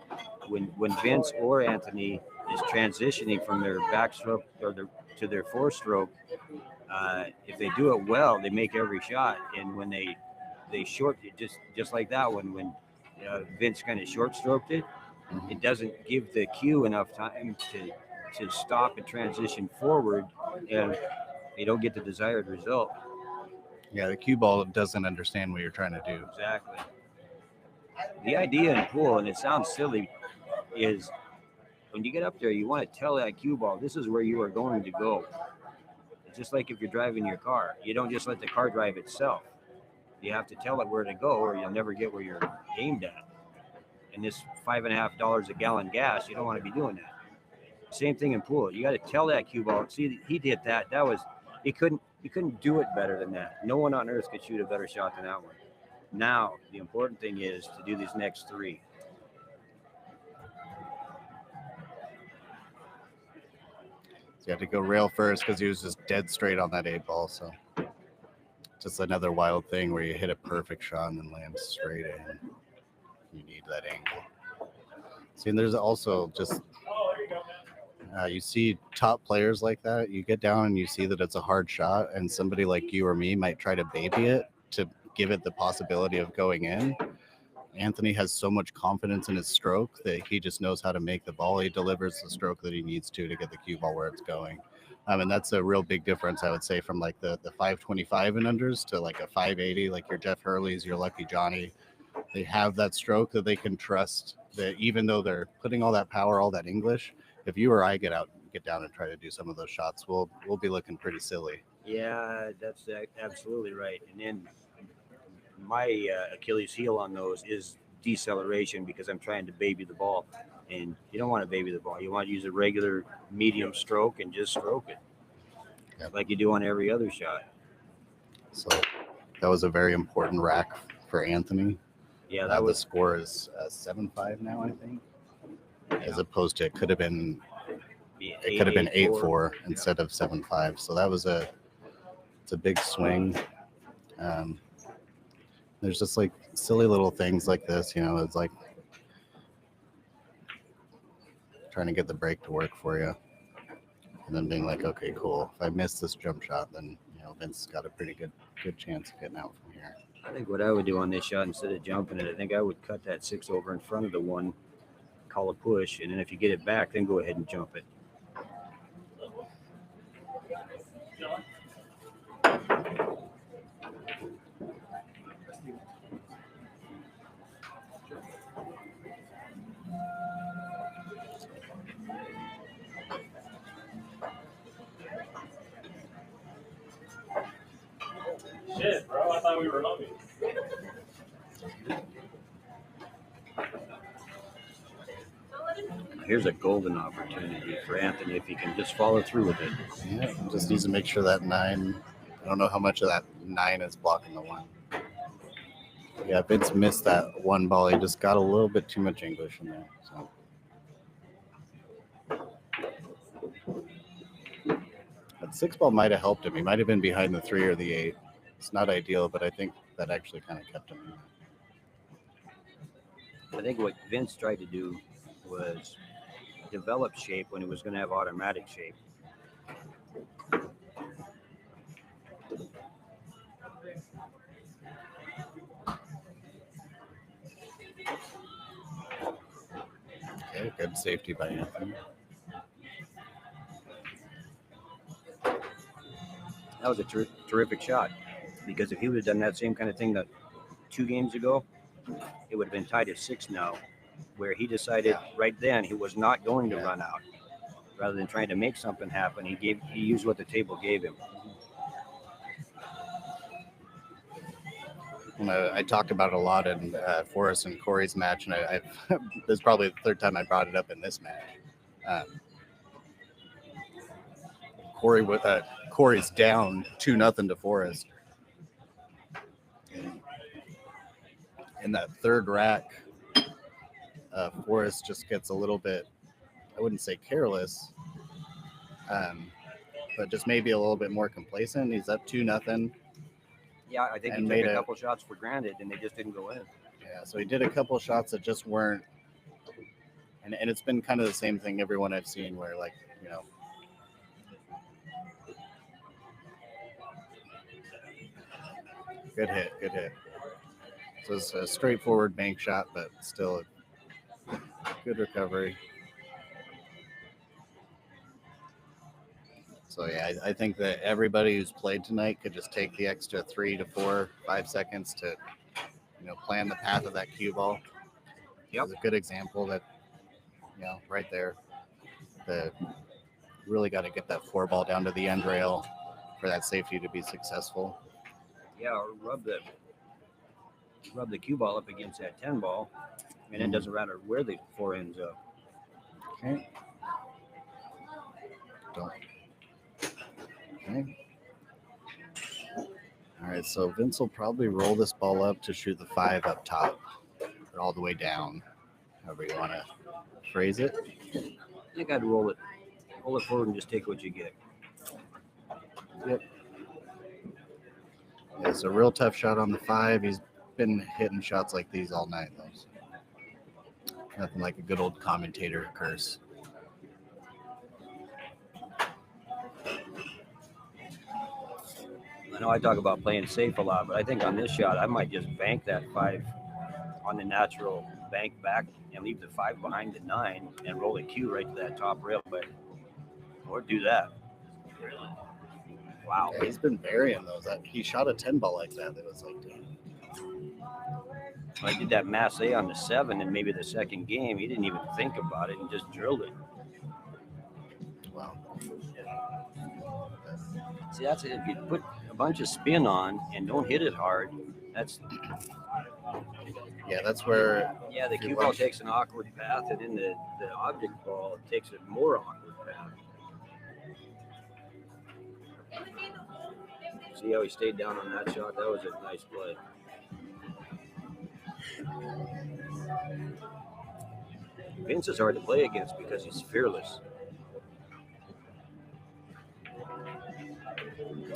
When Vince or Anthony is transitioning from their backstroke or to their four-stroke, if they do it well, they make every shot. And when they short it, just like that one, when Vince kind of short-stroked it, it doesn't give the cue enough time to stop and transition forward, and they don't get the desired result. Yeah, the cue ball doesn't understand what you're trying to do. Exactly. The idea in pool, and it sounds silly, is when you get up there, you want to tell that cue ball, this is where you are going to go. It's just like if you're driving your car. You don't just let the car drive itself. You have to tell it where to go, or you'll never get where you're aimed at. And this $5.50 a gallon gas, you don't want to be doing that. Same thing in pool. You got to tell that cue ball. See, he did that. That was he couldn't do it better than that. No one on earth could shoot a better shot than that one. Now the important thing is to do these next three. So you had to go rail first because he was just dead straight on that 8 ball. So just another wild thing where you hit a perfect shot and then land straight in. You need that angle. See, and there's also just you see top players like that. You get down and you see that it's a hard shot, and somebody like you or me might try to baby it to give it the possibility of going in. Anthony has so much confidence in his stroke that he just knows how to make the ball. He delivers the stroke that he needs to get the cue ball where it's going. And that's a real big difference, I would say, from like the 525 and unders to like a 580, like your Jeff Hurley's, your Lucky Johnny. They have that stroke that they can trust, that even though they're putting all that power, all that English, if you or I get down and try to do some of those shots, we'll be looking pretty silly. Yeah, that's absolutely right. And then my Achilles heel on those is deceleration, because I'm trying to baby the ball, and you don't want to baby the ball. You want to use a regular medium stroke and just stroke it, like you do on every other shot. So that was a very important rack for Anthony. Yeah, the score is 7-5 now, I think, as opposed to it could have been 8-4 instead of 7-5. So that was it's a big swing. There's just like silly little things like this, it's like trying to get the break to work for you, and then being like, okay, cool. If I miss this jump shot, then Vince's got a pretty good chance of getting out from here. I think what I would do on this shot, instead of jumping it, I think I would cut that 6 over in front of the one, call a push, and then if you get it back, then go ahead and jump it. Shit, bro, I thought we were homies. Here's a golden opportunity for Anthony if he can just follow through with it. Yeah, just needs to make sure that 9, I don't know how much of that 9 is blocking the 1. Yeah, Vince missed that 1 ball. He just got a little bit too much English in there. So that 6 ball might have helped him. He might have been behind the 3 or the 8. It's not ideal, but I think that actually kind of kept him in. I think what Vince tried to do was developed shape when he was going to have automatic shape. Okay, good safety by Anthony. That was a terrific shot, because if he would have done that same kind of thing that 2 games ago, it would have been tied at 6 now, where he decided right then he was not going to run out. Rather than trying to make something happen, he used what the table gave him. I talked about it a lot in Forrest and Corey's match, and this is probably the third time I brought it up in this match. Corey's down 2-0 to Forrest. In that third rack, Forrest just gets a little bit, I wouldn't say careless, but just maybe a little bit more complacent. He's up 2-0. Yeah, I think he took a couple shots for granted, and they just didn't go in. Yeah, so he did a couple shots that just weren't, and it's been kind of the same thing everyone I've seen where, like, you know, good hit. So it's a straightforward bank shot, but still a good recovery. So yeah, I think that everybody who's played tonight could just take the extra 3 to 4, 5 seconds to, you know, plan the path of that cue ball. Yep. It's a good example that, you know, right there, really got to get that 4 ball down to the end rail for that safety to be successful. Yeah, or rub the cue ball up against that 10 ball, and it doesn't matter where the 4 ends up. Okay. Okay. All right, so Vince will probably roll this ball up to shoot the 5 up top, or all the way down, however you want to phrase it. I think I'd roll it forward and just take what you get. Yep. Yeah, it's a real tough shot on the 5. He's been hitting shots like these all night, though. So nothing like a good old commentator curse. I know I talk about playing safe a lot, but I think on this shot, I might just bank that 5 on the natural bank back and leave the 5 behind the 9 and roll the cue right to that top rail, or do that. Wow. Yeah, he's been burying those. He shot a 10 ball like that. It was like, damn. I did that Masse on the 7, and maybe the second game, he didn't even think about it and just drilled it. Wow. See, that's it. If you put a bunch of spin on and don't hit it hard, that's where. Yeah, the cue ball takes an awkward path, and then the object ball takes a more awkward path. See how he stayed down on that shot? That was a nice play. Vince is hard to play against because he's fearless.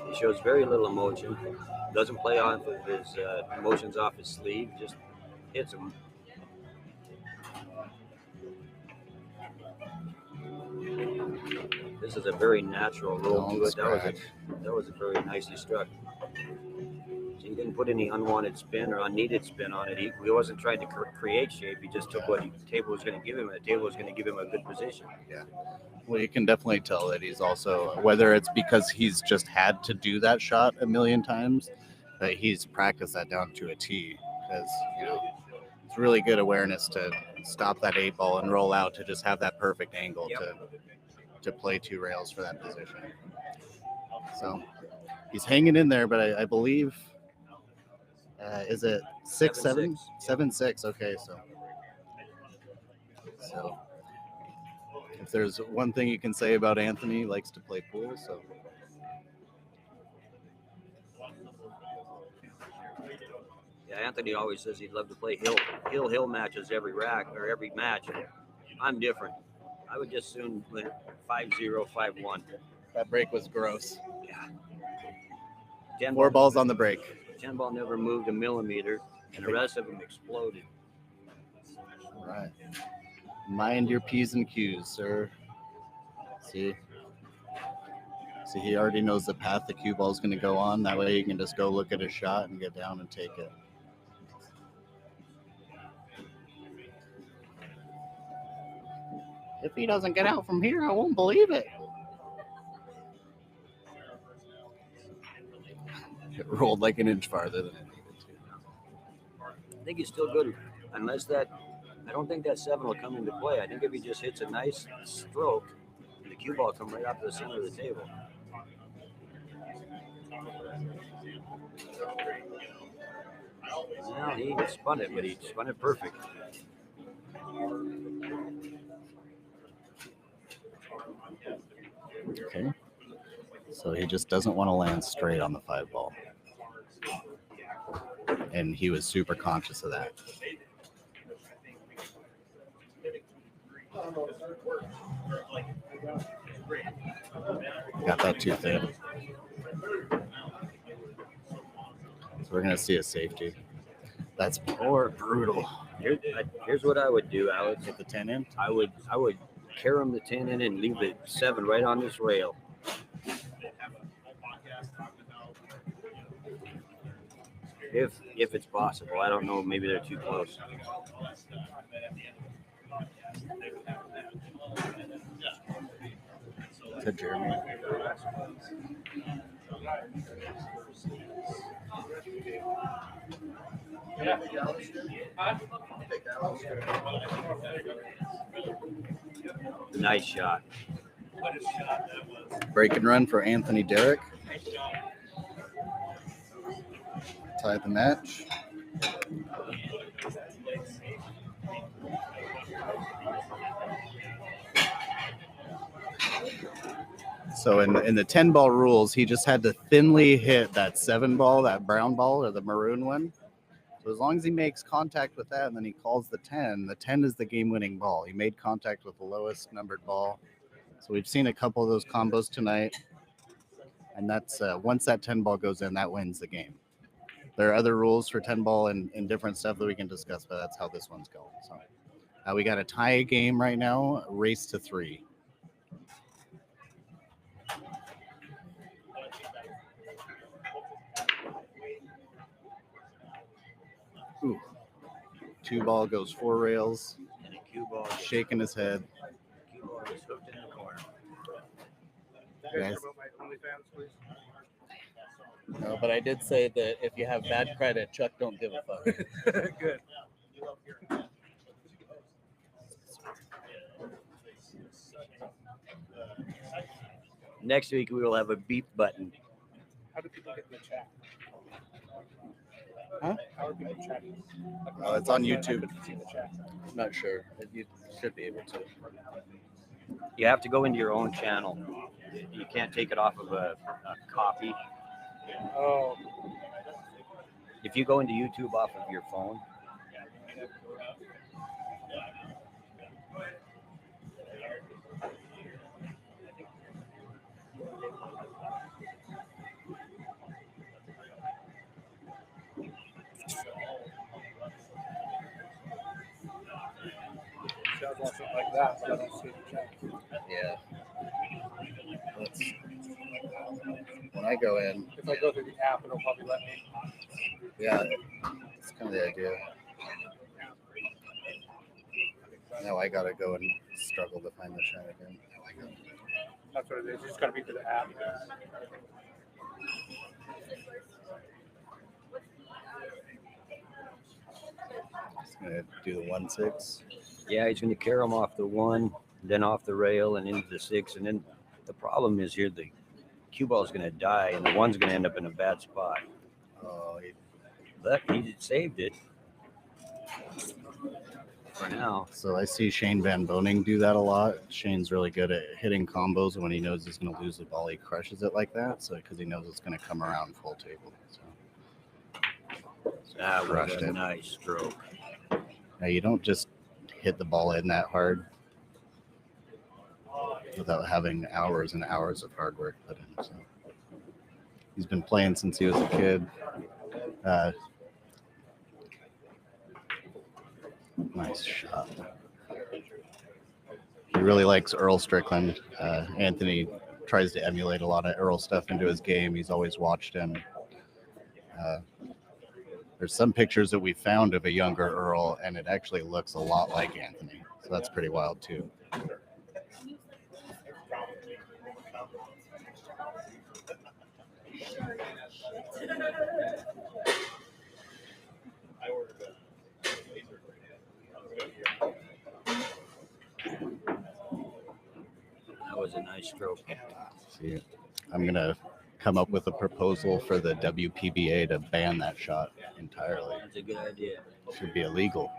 He shows very little emotion, doesn't play off of his emotions off his sleeve, just hits them. This is a very natural roll to it. That was a very nicely struck. So he didn't put any unwanted spin or unneeded spin on it. He wasn't trying to create shape. He just took what the table was going to give him, and the table was going to give him a good position. Yeah. Well, you can definitely tell that he's also, whether it's because he's just had to do that shot a million times, that he's practiced that down to a T. Because, you know, it's really good awareness to stop that 8 ball and roll out to just have that perfect angle to play 2 rails for that position. So he's hanging in there, but I believe, is it 6-7? 7-6. Okay, so if there's one thing you can say about Anthony, he likes to play pool. So yeah, Anthony always says he'd love to play hill matches every rack or every match. I'm different. I would just soon win 5-0, 5-1. That break was gross. Yeah. 4 balls on the break. 10 ball never moved a millimeter, and the rest of them exploded. All right. Mind your P's and Q's, sir. See, he already knows the path the cue ball is going to go on. That way he can just go look at his shot and get down and take it. If he doesn't get out from here, I won't believe it. It rolled like an inch farther than it needed to. I think he's still good, unless that. I don't think that 7 will come into play. I think if he just hits a nice stroke, the cue ball come right up to the center of the table. Well, he spun it, but he spun it perfect. Okay. So he just doesn't want to land straight on the 5 ball. And he was super conscious of that. Got that too thin. So we're going to see a safety. That's brutal. Here's what I would do, Alex. Hit the 10 in? I would carom the 10 in and leave the 7 right on this rail. If it's possible. I don't know. Maybe they're too close. To Jeremy. Nice shot. Break and run for Anthony Derrick. Tie the match. So in the 10 ball rules, he just had to thinly hit that 7 ball, that brown ball or the maroon one. So as long as he makes contact with that and then he calls the 10 is the game-winning ball. He made contact with the lowest numbered ball. So we've seen a couple of those combos tonight. And that's once that 10 ball goes in, that wins the game. There are other rules for 10 ball and different stuff that we can discuss, but that's how this one's going. So we got a tie game right now, race to 3. Ooh. 2 ball goes 4 rails. And a cue ball Shaking his head. Cue ball is hooked in the corner. Yes. No, but I did say that if you have bad credit, Chuck don't give a fuck. Good. Next week we will have a beep button. How do people get in the chat? Huh? How are people chatting? Oh, it's on YouTube. I couldn't see the chat. Not sure. You should be able to. You have to go into your own channel. You can't take it off of a copy. Oh, If you go into YouTube off of your phone, sounds like something like that, but I don't see the chat. Yeah. When I go in, If I go through the app, it'll probably let me. yeah, that's kind of the idea. Now I gotta go and struggle to find the chat again. That's what it is. You just got to be to the app. Just gonna do the 1-6. yeah, he's going to carry them off the 1, then off the rail and into the 6. And then the problem is here, the cue ball is going to die and the 1's going to end up in a bad spot. Oh, But he saved it for now. so I see Shane Van Boning do that a lot. Shane's really good at hitting combos, and when he knows he's going to lose the ball, he crushes it like that. So because he knows it's going to come around full table. So That was Crushed a it. nice stroke. now you don't just hit the ball in that hard without having hours and hours of hard work put in. So he's been playing since he was a kid. Nice shot. He really likes Earl Strickland. Anthony tries to emulate a lot of Earl stuff into his game. He's always watched him. There's some pictures that we found of a younger Earl, and it actually looks a lot like Anthony. So that's pretty wild too. That was a nice stroke. See, I'm gonna come up with a proposal for the WPBA to ban that shot entirely. That's a good idea. Should be illegal.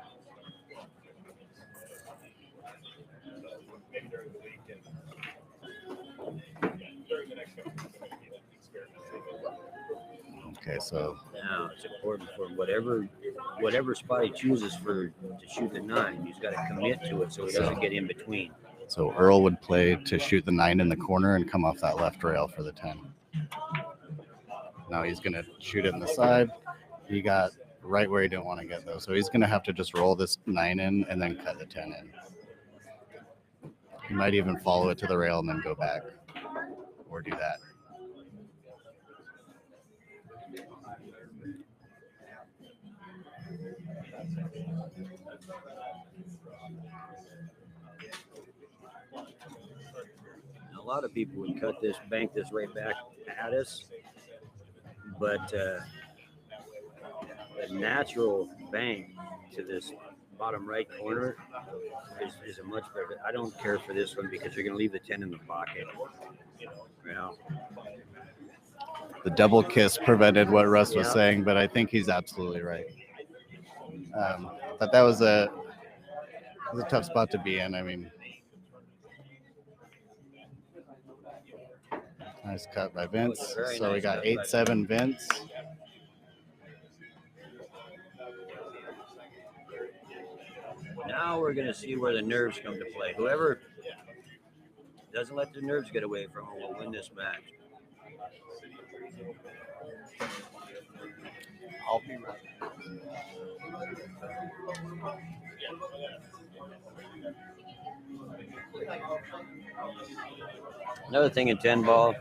Okay, so Now it's important for whatever spot he chooses to shoot the 9. He's got to commit to it so he doesn't get in between. So Earl would play to shoot the 9 in the corner and come off that left rail for the 10. Now he's going to shoot it in the side. He got right where he didn't want to get, though. So he's going to have to just roll this 9 in and then cut the 10 in. He might even follow it to the rail and then go back or do that. A lot of people would bank this right back at us, but the natural bank to this bottom right corner is a much better. I don't care for this one because you're going to leave the 10 in the pocket. Well, the double kiss prevented what Russ was saying, but I think he's absolutely right. But that was a tough spot to be in. I mean, nice cut by Vince. So we got 8-7 Vince. Now we're going to see where the nerves come to play. Whoever doesn't let the nerves get away from him will win this match. I'll be right. Another thing in 10 ball,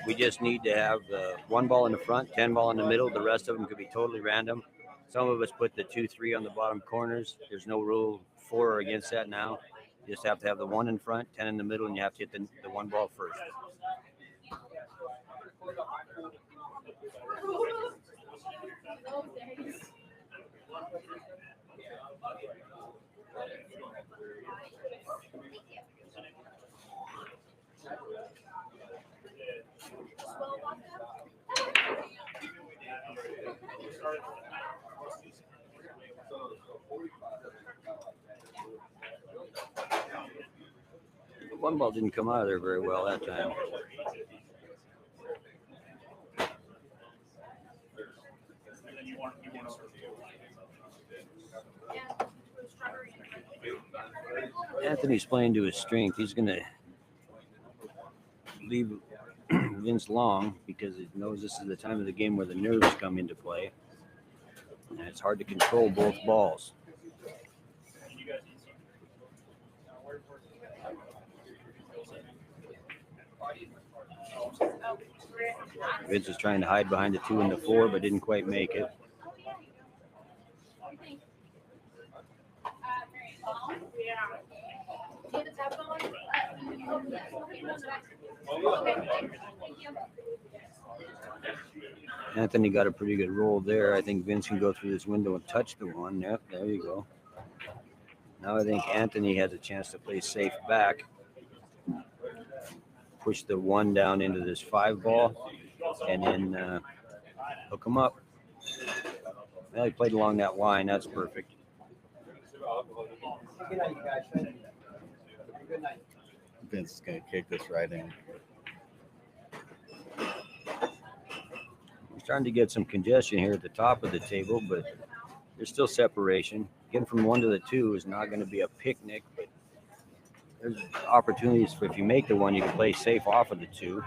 we just need to have 1 ball in the front, 10 ball in the middle. The rest of them could be totally random. Some of us put the 2-3 on the bottom corners. There's no rule for or against that now. You just have to have the 1 in front, 10 in the middle, and you have to hit the 1 ball first. The 1 ball didn't come out of there very well that time. Anthony's playing to his strength. He's going to leave Vince long because he knows this is the time of the game where the nerves come into play. And it's hard to control both balls. Vince was trying to hide behind the 2 and the 4, but didn't quite make it. Anthony got a pretty good roll there. I think Vince can go through this window and touch the 1. Yep, there you go. Now I think Anthony has a chance to play safe back. Push the 1 down into this 5 ball and then hook him up. Well, he played along that line. That's perfect. Vince is going to kick this right in. We're starting to get some congestion here at the top of the table, but there's still separation. Getting from 1 to the 2 is not going to be a picnic, but there's opportunities for if you make the 1, you can play safe off of the 2.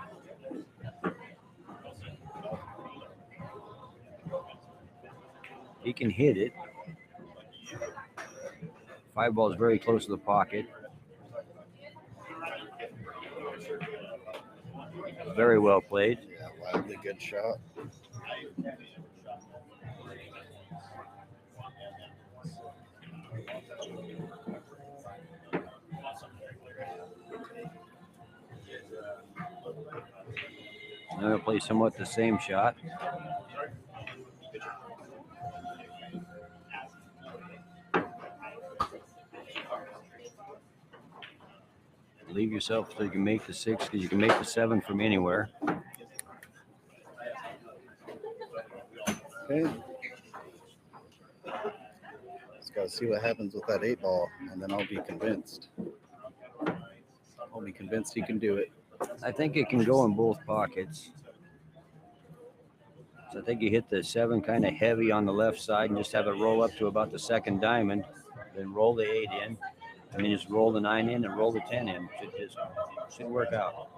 He can hit it. 5 ball is very close to the pocket. Very well played. Yeah, wildly good shot. I'm going to play somewhat the same shot. Leave yourself so you can make the 6 because you can make the 7 from anywhere. Okay. Just got to see what happens with that 8 ball, and then I'll be convinced. I'll be convinced he can do it. I think it can go in both pockets. So I think you hit the 7 kind of heavy on the left side and just have it roll up to about the second diamond, then roll the 8 in, and then just roll the 9 in and roll the 10 in. Should work out.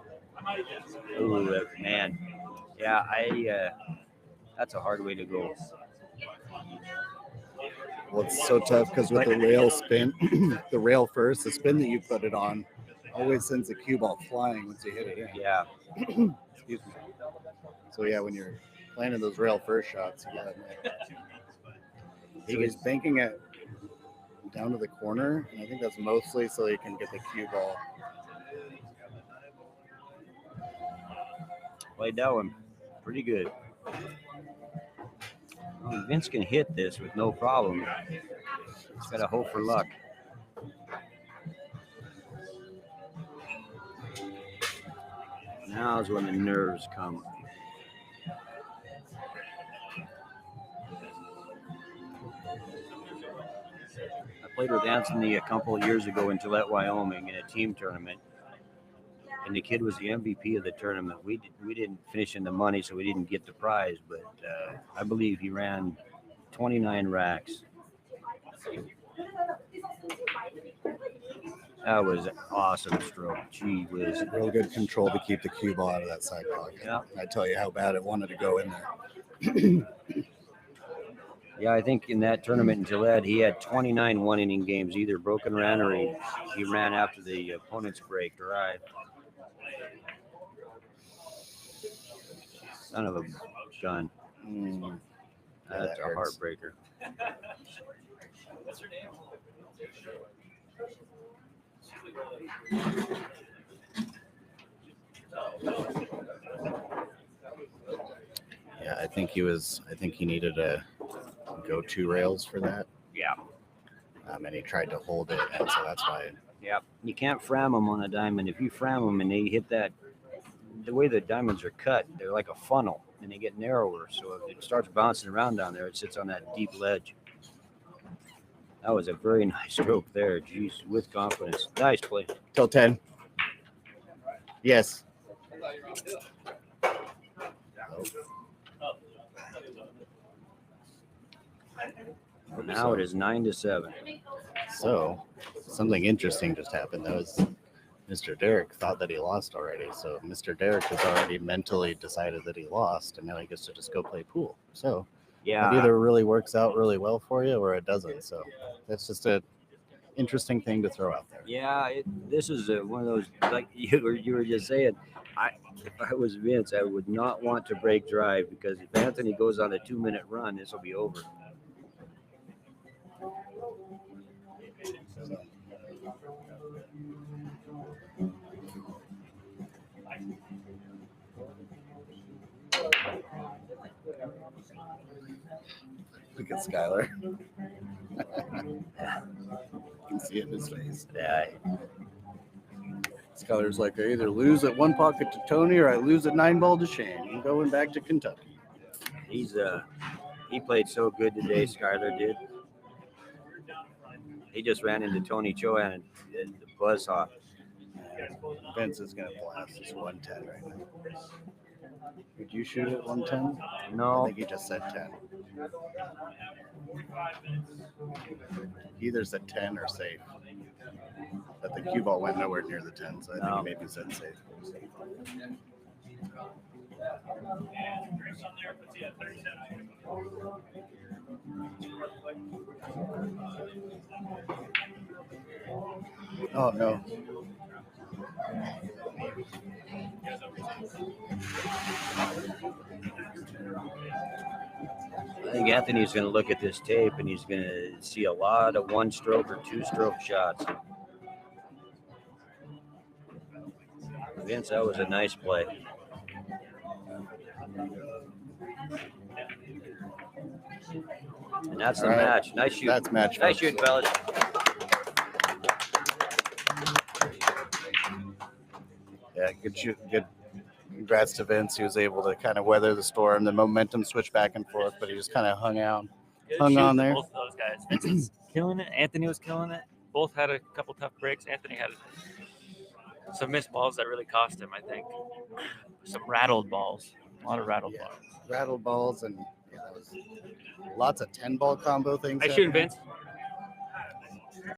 Ooh, man. Yeah, that's a hard way to go. Well, it's so tough because with the rail spin, the rail first, the spin that you put it on always sends the cue ball flying once you hit it in. Yeah. Excuse me. So yeah, when you're landing those rail first shots, you got so he's banking it down to the corner, and I think that's mostly so he can get the cue ball. Played that one pretty good. Oh, Vince can hit this with no problem. He's got to hope for luck. Now's when the nerves come. I played with Anthony a couple of years ago in Gillette, Wyoming in a team tournament. And the kid was the MVP of the tournament. We didn't finish in the money, so we didn't get the prize. But I believe he ran 29 racks. That was an awesome stroke. Gee whiz. Real good control to keep the cue ball out of that side pocket. Yeah. I tell you how bad it wanted to go in there. Yeah, I think in that tournament in Gillette, he had 29 one-inning games, either broken ran or he ran after the opponent's break drive. Son of a gun. That's a heartbreaker. Yeah, I think he needed to go 2 rails for that. Yeah. And he tried to hold it, and so that's why. Yeah. You can't fram them on a diamond. If you fram them and they hit that, the way the diamonds are cut, they're like a funnel, and they get narrower. So if it starts bouncing around down there, it sits on that deep ledge. That was a very nice stroke there. Jeez, with confidence. Nice play. Till 10. Yes. Now it is 9-7. So something interesting just happened. That was Mr. Derrick thought that he lost already. So Mr. Derrick has already mentally decided that he lost, and now he gets to just go play pool. So Yeah. it either really works out really well for you or it doesn't. So that's just a interesting thing to throw out there. Yeah, this is one of those, like you were just saying, if I was Vince, I would not want to break drive, because if Anthony goes on a 2-minute run, this will be over. Look at Skylar. You can see it in his face. Yeah. Skylar's like, I either lose at 1 pocket to Tony or I lose at 9 ball to Shane. I'm going back to Kentucky. He played so good today, Skylar did. He just ran into Tony Chohan and the buzz off. Vince is going to blast his 110 right now. Would you shoot at 110? I No. think he just said 10. He either said 10 or safe. But the cue ball went nowhere near the 10, so I think he maybe said safe. Oh, no. I think Anthony's going to look at this tape and he's going to see a lot of one-stroke or two-stroke shots. Vince, that was a nice play. And that's the All right. match. Nice shoot. That's match. Nice folks. shoot, fellas. Yeah, good shoot. Good. Congrats to Vince. He was able to kind of weather the storm. The momentum switched back and forth, but he just kind of hung out. Good Hung shoot on to there. Both of those guys. Vince was killing it. Anthony was killing it. Both had a couple tough breaks. Anthony had some missed balls that really cost him, I think. Some rattled balls. A lot of rattled Yeah. balls. Rattled balls and that was lots of 10-ball combo things. Nice shooting, Vince.